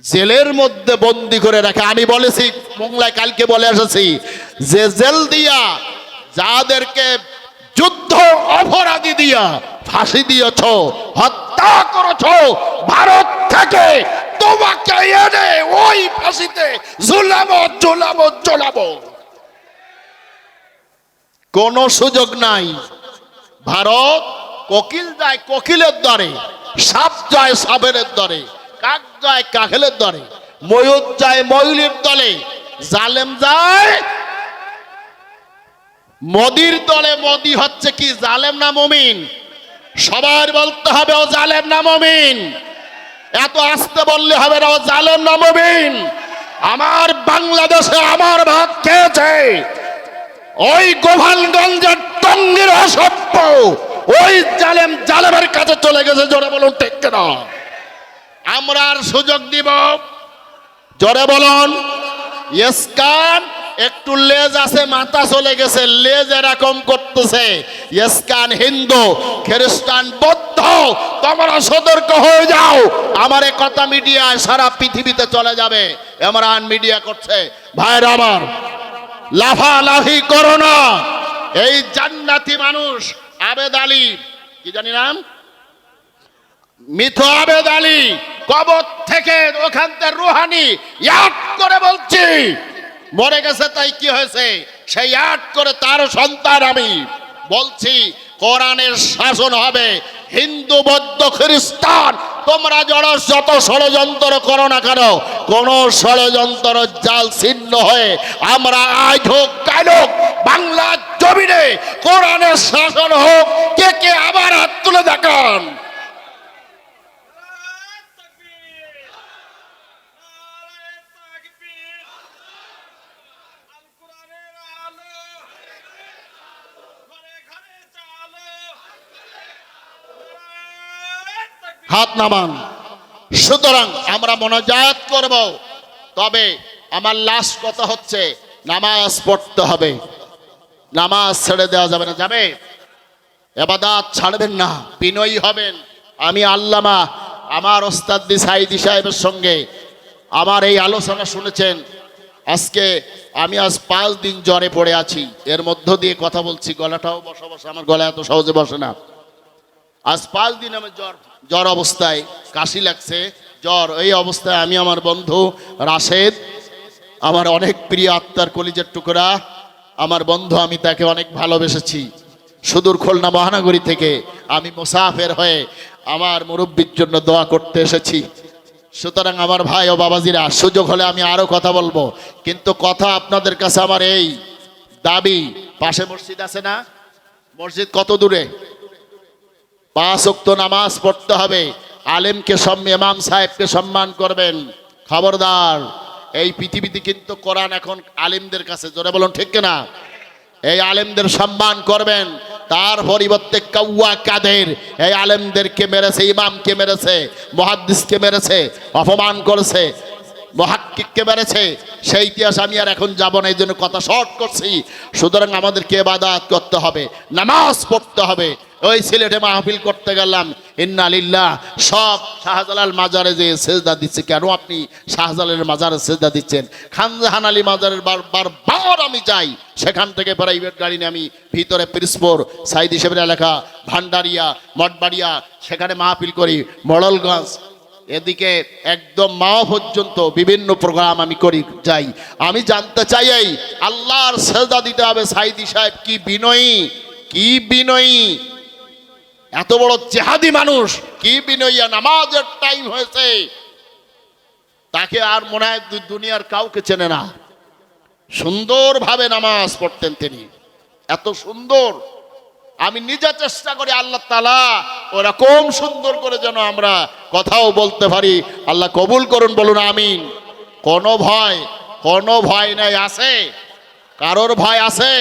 জেলের মধ্যে বন্দি করে রাখে। আমি বলেছি মোংলায়, কালকে বলে এসেছি, যে জেল দিয়া যাদেরকে যুদ্ধ অপরাধী দিয়া ফাঁসি দিয়েছ, হত্যা করেছ, ভারত থেকে তোমাকে এনে ওই ফাঁসিতে ঝুলাবো ঝুলাবো ঝুলাবো। কোনো সুযোগ নাই। ভারত কোকিল যায় কোকিলের দরে, সাপ যায় সাপের দরে, কাক যায় কাকেলের দরে, ময়ূর যায় ময়ূরের দলে, জালেম যায় মোদির দলে। মোদি হচ্ছে কি জালেম না মুমিন? সবার বলতে হবে ও জালেম না মুমিন। এত আস্তে বললে হবে না, ও জালেম না মুমিন। আমার বাংলাদেশে আমার ভাত খেয়েছে ওই গোপালগঞ্জের টঙ্গীর অসভ্য, ওই জালেম জালেমের কাছে চলে গেছে। জোরে বলুন ঠিক কিনা? আমরা আর সুযোগ দিব? জোরে বলুন। ইসকান একটু লেজ আছে, মাথা চলে গেছে, লেজ এরকম করতেছে। ইসকান হিন্দু, খ্রিস্টান, বৌদ্ধ, তোমরা সতর্ক হয়ে যাও। আমার এই কথা মিডিয়ায় সারা পৃথিবীতে চলে যাবে। এমরান মিডিয়া করছে। ভাইরা আমার, লাফালাফি করো না। এই জান্নাতি মানুষ আবেদ আলী, কি জানি নাম, মিথু আবেদ আলী, কবর থেকে ওখান থেকে রুহানি ইয়াদ করে বলছি, মরে গেছে তাই কি হয়েছে, সেই ইয়াদ করে তার সন্তান আমি বলছি, কোরআনের শাসন হবে। হিন্দু, বৌদ্ধ, খ্রিস্টান, তোমরা যত ষড়যন্ত্র করো না কেন, কোন ষড়যন্ত্র জাল ছিন্ন হয়ে আমরা আজ হোক কাল হোক বাংলার জমিনে কোরআনের শাসন হোক। কে কে আবার হাত তুলে দেখান। হাত নামান। সুতরাং আমরা মোনাজাত করব, তবে আমার লাস্ট কথা হচ্ছে নামাজ পড়তে হবে। নামাজ ছেড়ে দেওয়া যাবে না। যাবে ইবাদত ছাড়বেন না, বিনয়ী হবেন। আমি আল্লামা আমার ওস্তাদি সাইদি সাহেবের সঙ্গে আমার এই আলোচনা শুনেছেন। আজকে আমি আজ 5 দিন জ্বরে পড়ে আছি, এর মধ্য দিয়ে কথা বলছি, গলাটাও বসা বসা, আমার গলা এত সহজে বসে না। আজ 5 দিন আমার জ্বর অবস্থায়, কাশি লাগছে, জ্বর, এই অবস্থায় আমি আমার বন্ধু রাশেদ, আমার অনেক প্রিয় আত্মার কলিজের টুকরা আমার বন্ধু, আমি তাকে অনেক ভালোবেসেছি। সুদূর খুলনা মহানগরী থেকে আমি মুসাফির হয়ে আমার মুরব্বির জন্য দোয়া করতে এসেছি। সুতরাং আমার ভাই ও বাবাজিরা, সুযোগ হলে আমি আরো কথা বলবো, কিন্তু কথা আপনাদের কাছে আমার এই দাবি, পাশে মসজিদ আছে না? মসজিদ কত দূরে? 5 ওয়াক্ত নামাজ পড়তে হবে। আলেমকে ইমাম সাহেবকে সম্মান করবেন। খবরদার, এই পৃথিবীতে কিন্তু কোরআন এখন আলেমদের কাছে। জোরে বলুন ঠিক কিনা? এই আলেমদের সম্মান করবেন। তার পরিবর্তে কাউয়া কাদের এই আলেমদেরকে মেরেছে, ইমামকে মেরেছে, মুহাদ্দিসকে মেরেছে, অপমান করেছে, মুহাক্কিককে মেরেছে। সেই ইতিহাস আমি আর এখন যাব না, এই জন্য কথা শর্ট করছি। সুতরাং আমাদেরকে ইবাদত করতে হবে, নামাজ পড়তে হবে। ওই সিলেটে মাহফিল করতে গেলাম, ইন্না লিল্লাহ, সব শাহজালাল মাজারে যে সেজদা দিচ্ছে। কেন আপনি শাহজালালের মাজারে সেজদা দিচ্ছেন? খানজাহান আলী মাজারের বারবার আমি যাই, সেখান থেকে প্রাইভেট গাড়ি নিয়ে আমি ভিতরে পিরোজপুর, সাইদি সাহেবের এলাকা, ভান্ডারিয়া, মঠবাড়িয়া, সেখানে মাহফিল করি। মোড়লগঞ্জ, এদিকে একদম মাও পর্যন্ত বিভিন্ন প্রোগ্রাম আমি করি, যাই। আমি জানতে চাই, এই আল্লাহর সেজদা দিতে হবে। সাইদি সাহেব কি বিনয়ী, কি বিনয়ী, এত বড় জেহাদি মানুষ, কি বিনয়ী। নামাজের টাইম হয়েছে, তাকে আর মনে হয় দুনিয়ার কাউকে চেনে না। সুন্দরভাবে নামাজ পড়তেন তিনি, এত সুন্দর। আমি নিজে চেষ্টা করি আল্লাহ তাআলা ওরকম সুন্দর করে যেন আমরা কথাও বলতে পারি। আল্লাহ কবুল করুন, বলুন আমিন। কোনো ভয় নাই। আছে কারোর ভয় আছে?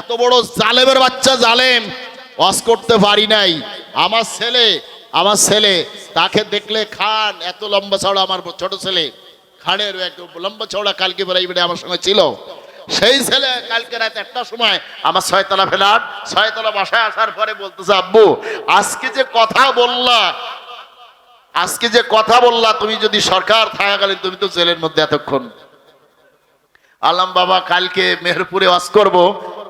এত বড় জালেমের বাচ্চা জালেম, ওয়াজ করতে পারি নাই। আমার ছেলে তাকে দেখলে খান এত লম্বা চওড়া, আমার ছোট ছেলে খানের একটু লম্বা চওড়া, কালকে প্রাইভেটে আমার সঙ্গে ছিল। সেই ছেলে কালকে রাত 1টার সময় আমার 6তলা ফ্ল্যাট 6তলা বাসায় আসার পরে বলতেছে, আব্বু আজকে যে কথা বললা তুমি যদি সরকার থাকাকালীন তুমি তো জেলের মধ্যে এতক্ষণ। আলাম বাবা কালকে মেহেরপুরে ওয়াজ করব,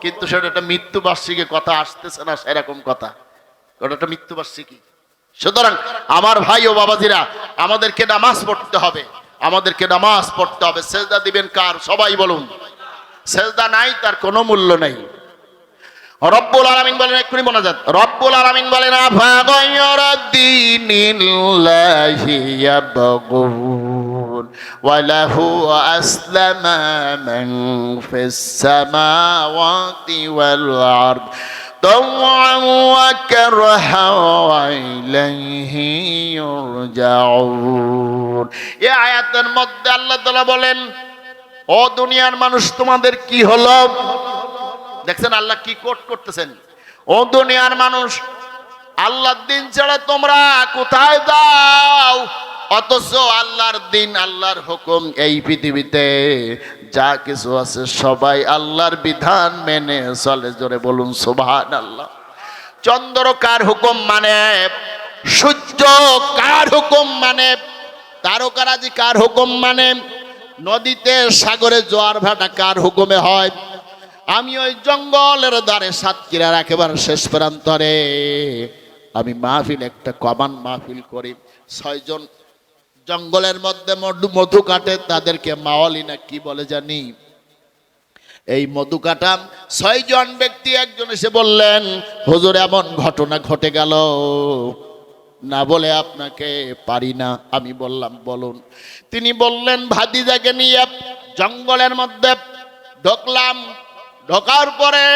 কিন্তু সেটা একটা মৃত্যুবার্ষিকী কথা আসতেছে না, সেরকম কথা, ওটা একটা মৃত্যুবার্ষিকী। সুতরাং আমার ভাই ও বাবাজিরা, আমাদেরকে নামাজ পড়তে হবে, আমাদেরকে নামাজ পড়তে হবে। সেজদা দিবেন কার? সবাই বলুন। সেজদা নাই তার কোনো মূল্য নাই। রব্বুল আলামিন বলেন, এক্ষুনি মোনাজাত, রব্বুল আলামিন বলেন আফাগায়রাদ্দীনিল্লাহি ইয়াবগুন ওয়ালাহু আসলামা মান ফিস সামাওয়াতি ওয়াল আরদ তাওআন ওয়া কারহা ওয়া ইলাইহি ইউরজাউন। এই আয়াতের মধ্যে আল্লাহ তাআলা বলেন, ও দুনিয়ার মানুষ তোমাদের কি হলো? দেখছেন আল্লাহ কি কোট করতেছেন? ও দুনিয়ার মানুষ, আল্লাহর দিন ছাড়া তোমরা কোথায় যাও? অথচ আল্লাহর দিন, আল্লাহর হুকুম, এই পৃথিবীতে যা কিছু আছে সবাই আল্লাহর বিধান মেনে চলে। জোরে বলুন সুবহানাল্লাহ। চন্দ্র কার হুকুম মানে? সূর্য কার হুকুম মানে? তারকারাজি কার হুকুম মানে? নদীতে সাগরে জোয়ার ভাটা কার হুকুমে হয়? আমি ওই জঙ্গলের ধারে সাতক্ষীরার একেবারে শেষ প্রান্তরে আমি মাহফিল, একটা কমান মাহফিল করি। 6 জন জঙ্গলের মধ্যে মধু কাটে, তাদেরকে মাওয়ালি না কি বলে জানি। এই মধু কাটা 6 জন ব্যক্তি, একজন এসে বললেন, হুজুর এমন ঘটনা ঘটে গেল, না বলে আপনাকে পারি না। আমি বললাম বলুন। তিনি বললেন, ভাতিজাকে নিয়ে জঙ্গলের মধ্যে ঢুকলাম। ঢোকার পরে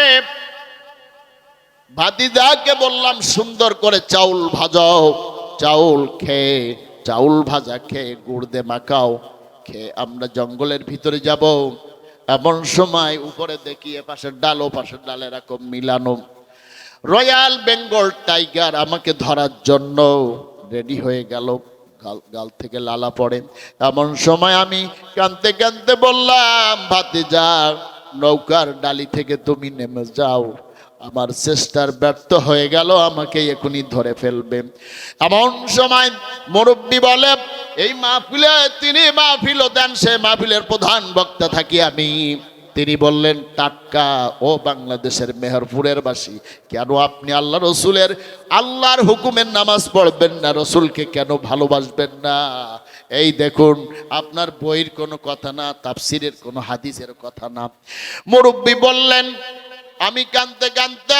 ভাতিজাকে বললাম, সুন্দর করে চাউল ভাজাও, চাউল ভাজা খেয়ে গুড় দিয়ে মাখাও, খেয়ে আমরা জঙ্গলের ভিতরে যাব। এমন সময় উপরে দেখি এপাশের ডাল ও পাশের ডাল এরকম মিলানো, রয়্যাল বেঙ্গল টাইগার আমাকে ধরার জন্য রেডি হয়ে গেল। গাল থেকে লালা পড়ে। এমন সময় আমি কাঁদতে কাঁদতে বললাম, ভাতিজা নৌকার ডালি থেকে তুমি নেমে যাও, আমার চেষ্টার ব্যর্থ হয়ে গেল, আমাকে এখনই ধরে ফেলবে। এমন সময় মুরব্বী বলে, এই মাহফিলে তিনি মাহফিলও দেন, সে মাহফিলের প্রধান বক্তা থাকি আমি। তিনি বললেন, টাটকা ও বাংলাদেশের মেহেরপুরের বাসী, কেন আপনি আল্লাহ রসুলের, আল্লাহর হুকুমের নামাজ পড়বেন না? রসুলকে কেন ভালোবাসবেন না? এই দেখুন, আপনার বইয়ের কোনো কথা না, তাফসিরের কোনো হাদিসের কথা না। মুরব্বী বললেন, আমি কাঁদতে কাঁদতে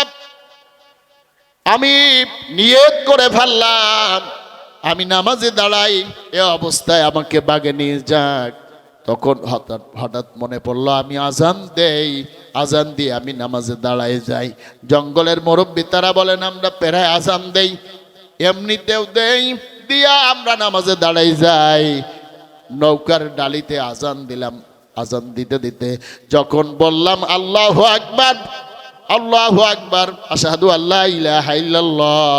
আমি নিয়ত করে ফেললাম, আমি নামাজে দাঁড়াই, এ অবস্থায় আমাকে বাগে নিয়ে যাক। তখন হঠাৎ মনে পড়লো, আমি আজান দেই, আজান দিয়ে আমি নামাজে দাঁড়ায় যাই। জঙ্গলের মুরব্বী তারা বলেন, আমরা প্রায় আজান দেই, এমনিতেও দেই, দিয়া আমরা নামাজে দাঁড়াই যাই। নৌকার ডালিতে আজান দিলাম। আজান দিতে দিতে যখন বললাম আল্লাহু আকবার, আল্লাহু আকবার, আশহাদু আল্লা ইলাহা ইল্লাল্লাহ,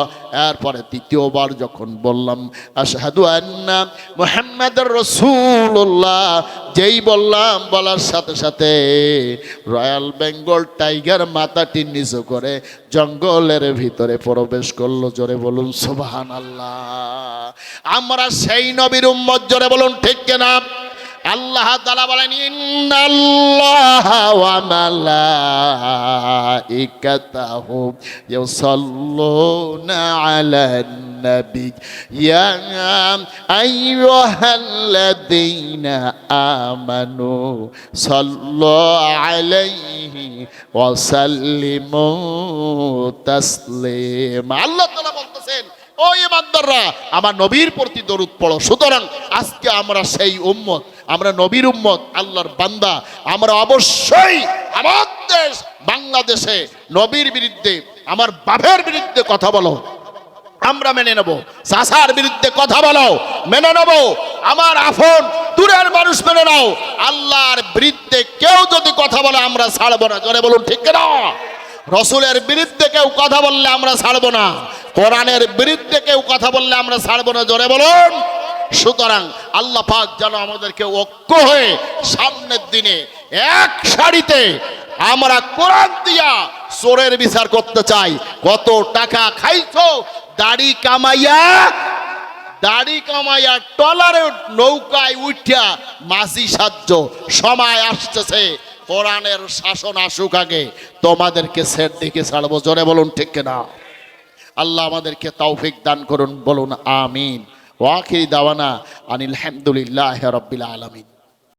এরপরে তৃতীয়বার যখন বললাম আশহাদু আন্না মুহাম্মাদুর রাসূলুল্লাহ, যেই বললাম, বলার সাথে সাথে রয়্যাল বেঙ্গল টাইগার মাথাটি নিচু করে জঙ্গলের ভিতরে প্রবেশ করলো। জোরে বলুন সুবহানাল্লাহ। আমরা সেই নবীর উম্মত, জোরে বলুন ঠিক কিনা? আল্লাহ তাআলা বলেন, ইন্নাল্লাহা ওয়া মালাইকাতাহু ইউসাল্লুনা আলান নবী ইয়া আইয়ুহাল্লাযীনা আমানু সাল্লু আলাইহি ওয়া সাল্লিমু তাসলিমা। আল্লাহ তাআলা বলতেছেন, ও ইমানদাররা, আমার নবীর প্রতি দরুদ পড়ো। সুতরাং আজকে আমরা সেই উম্মত, আমরা নবীর উম্মত, আল্লাহর বান্দা। আমরা অবশ্যই আমার দেশ বাংলাদেশে নবীর বিরুদ্ধে, আমার বাপের বিরুদ্ধে কথা বলো, আমরা মেনে নেব। চাচার বিরুদ্ধে কথা বলো, মেনে নেব। আমার আপন দূরের মানুষ মেনে নাও। আল্লাহর বিরুদ্ধে কেউ যদি কথা বলে আমরা ছাড়বো না। জোরে বলুন ঠিক না? রসুলের বিরুদ্ধে কেউ কথা বললে আমরা ছাড়বো না। কোরআনের বিরুদ্ধে কেউ কথা বললে আমরা ছাড়বো না। জোরে বলুন সুতরাং আল্লাহ পাক যেন আমাদেরকে ঐক্য হয়ে সামনের দিনে এক সারিতে আমরা কোরআন দিয়া চোরের বিচার করতে চাই। কত টাকা খাইছো দাড়ি কামাইয়া টলারে নৌকায় উঠিয়া মাঝি সাহায্য। সময় আসতেছে কোরআনের শাসন আসুক আগে, তোমাদেরকে সেট দিকে ছাড়বো। জোরে বলুন ঠিক কিনা? আল্লাহ আমাদেরকে তৌফিক দান করুন, বলুন আমিন। ওয়া আখিরি দাওয়ানা আনিল হামদুলিল্লাহি রাব্বিল আলামিন।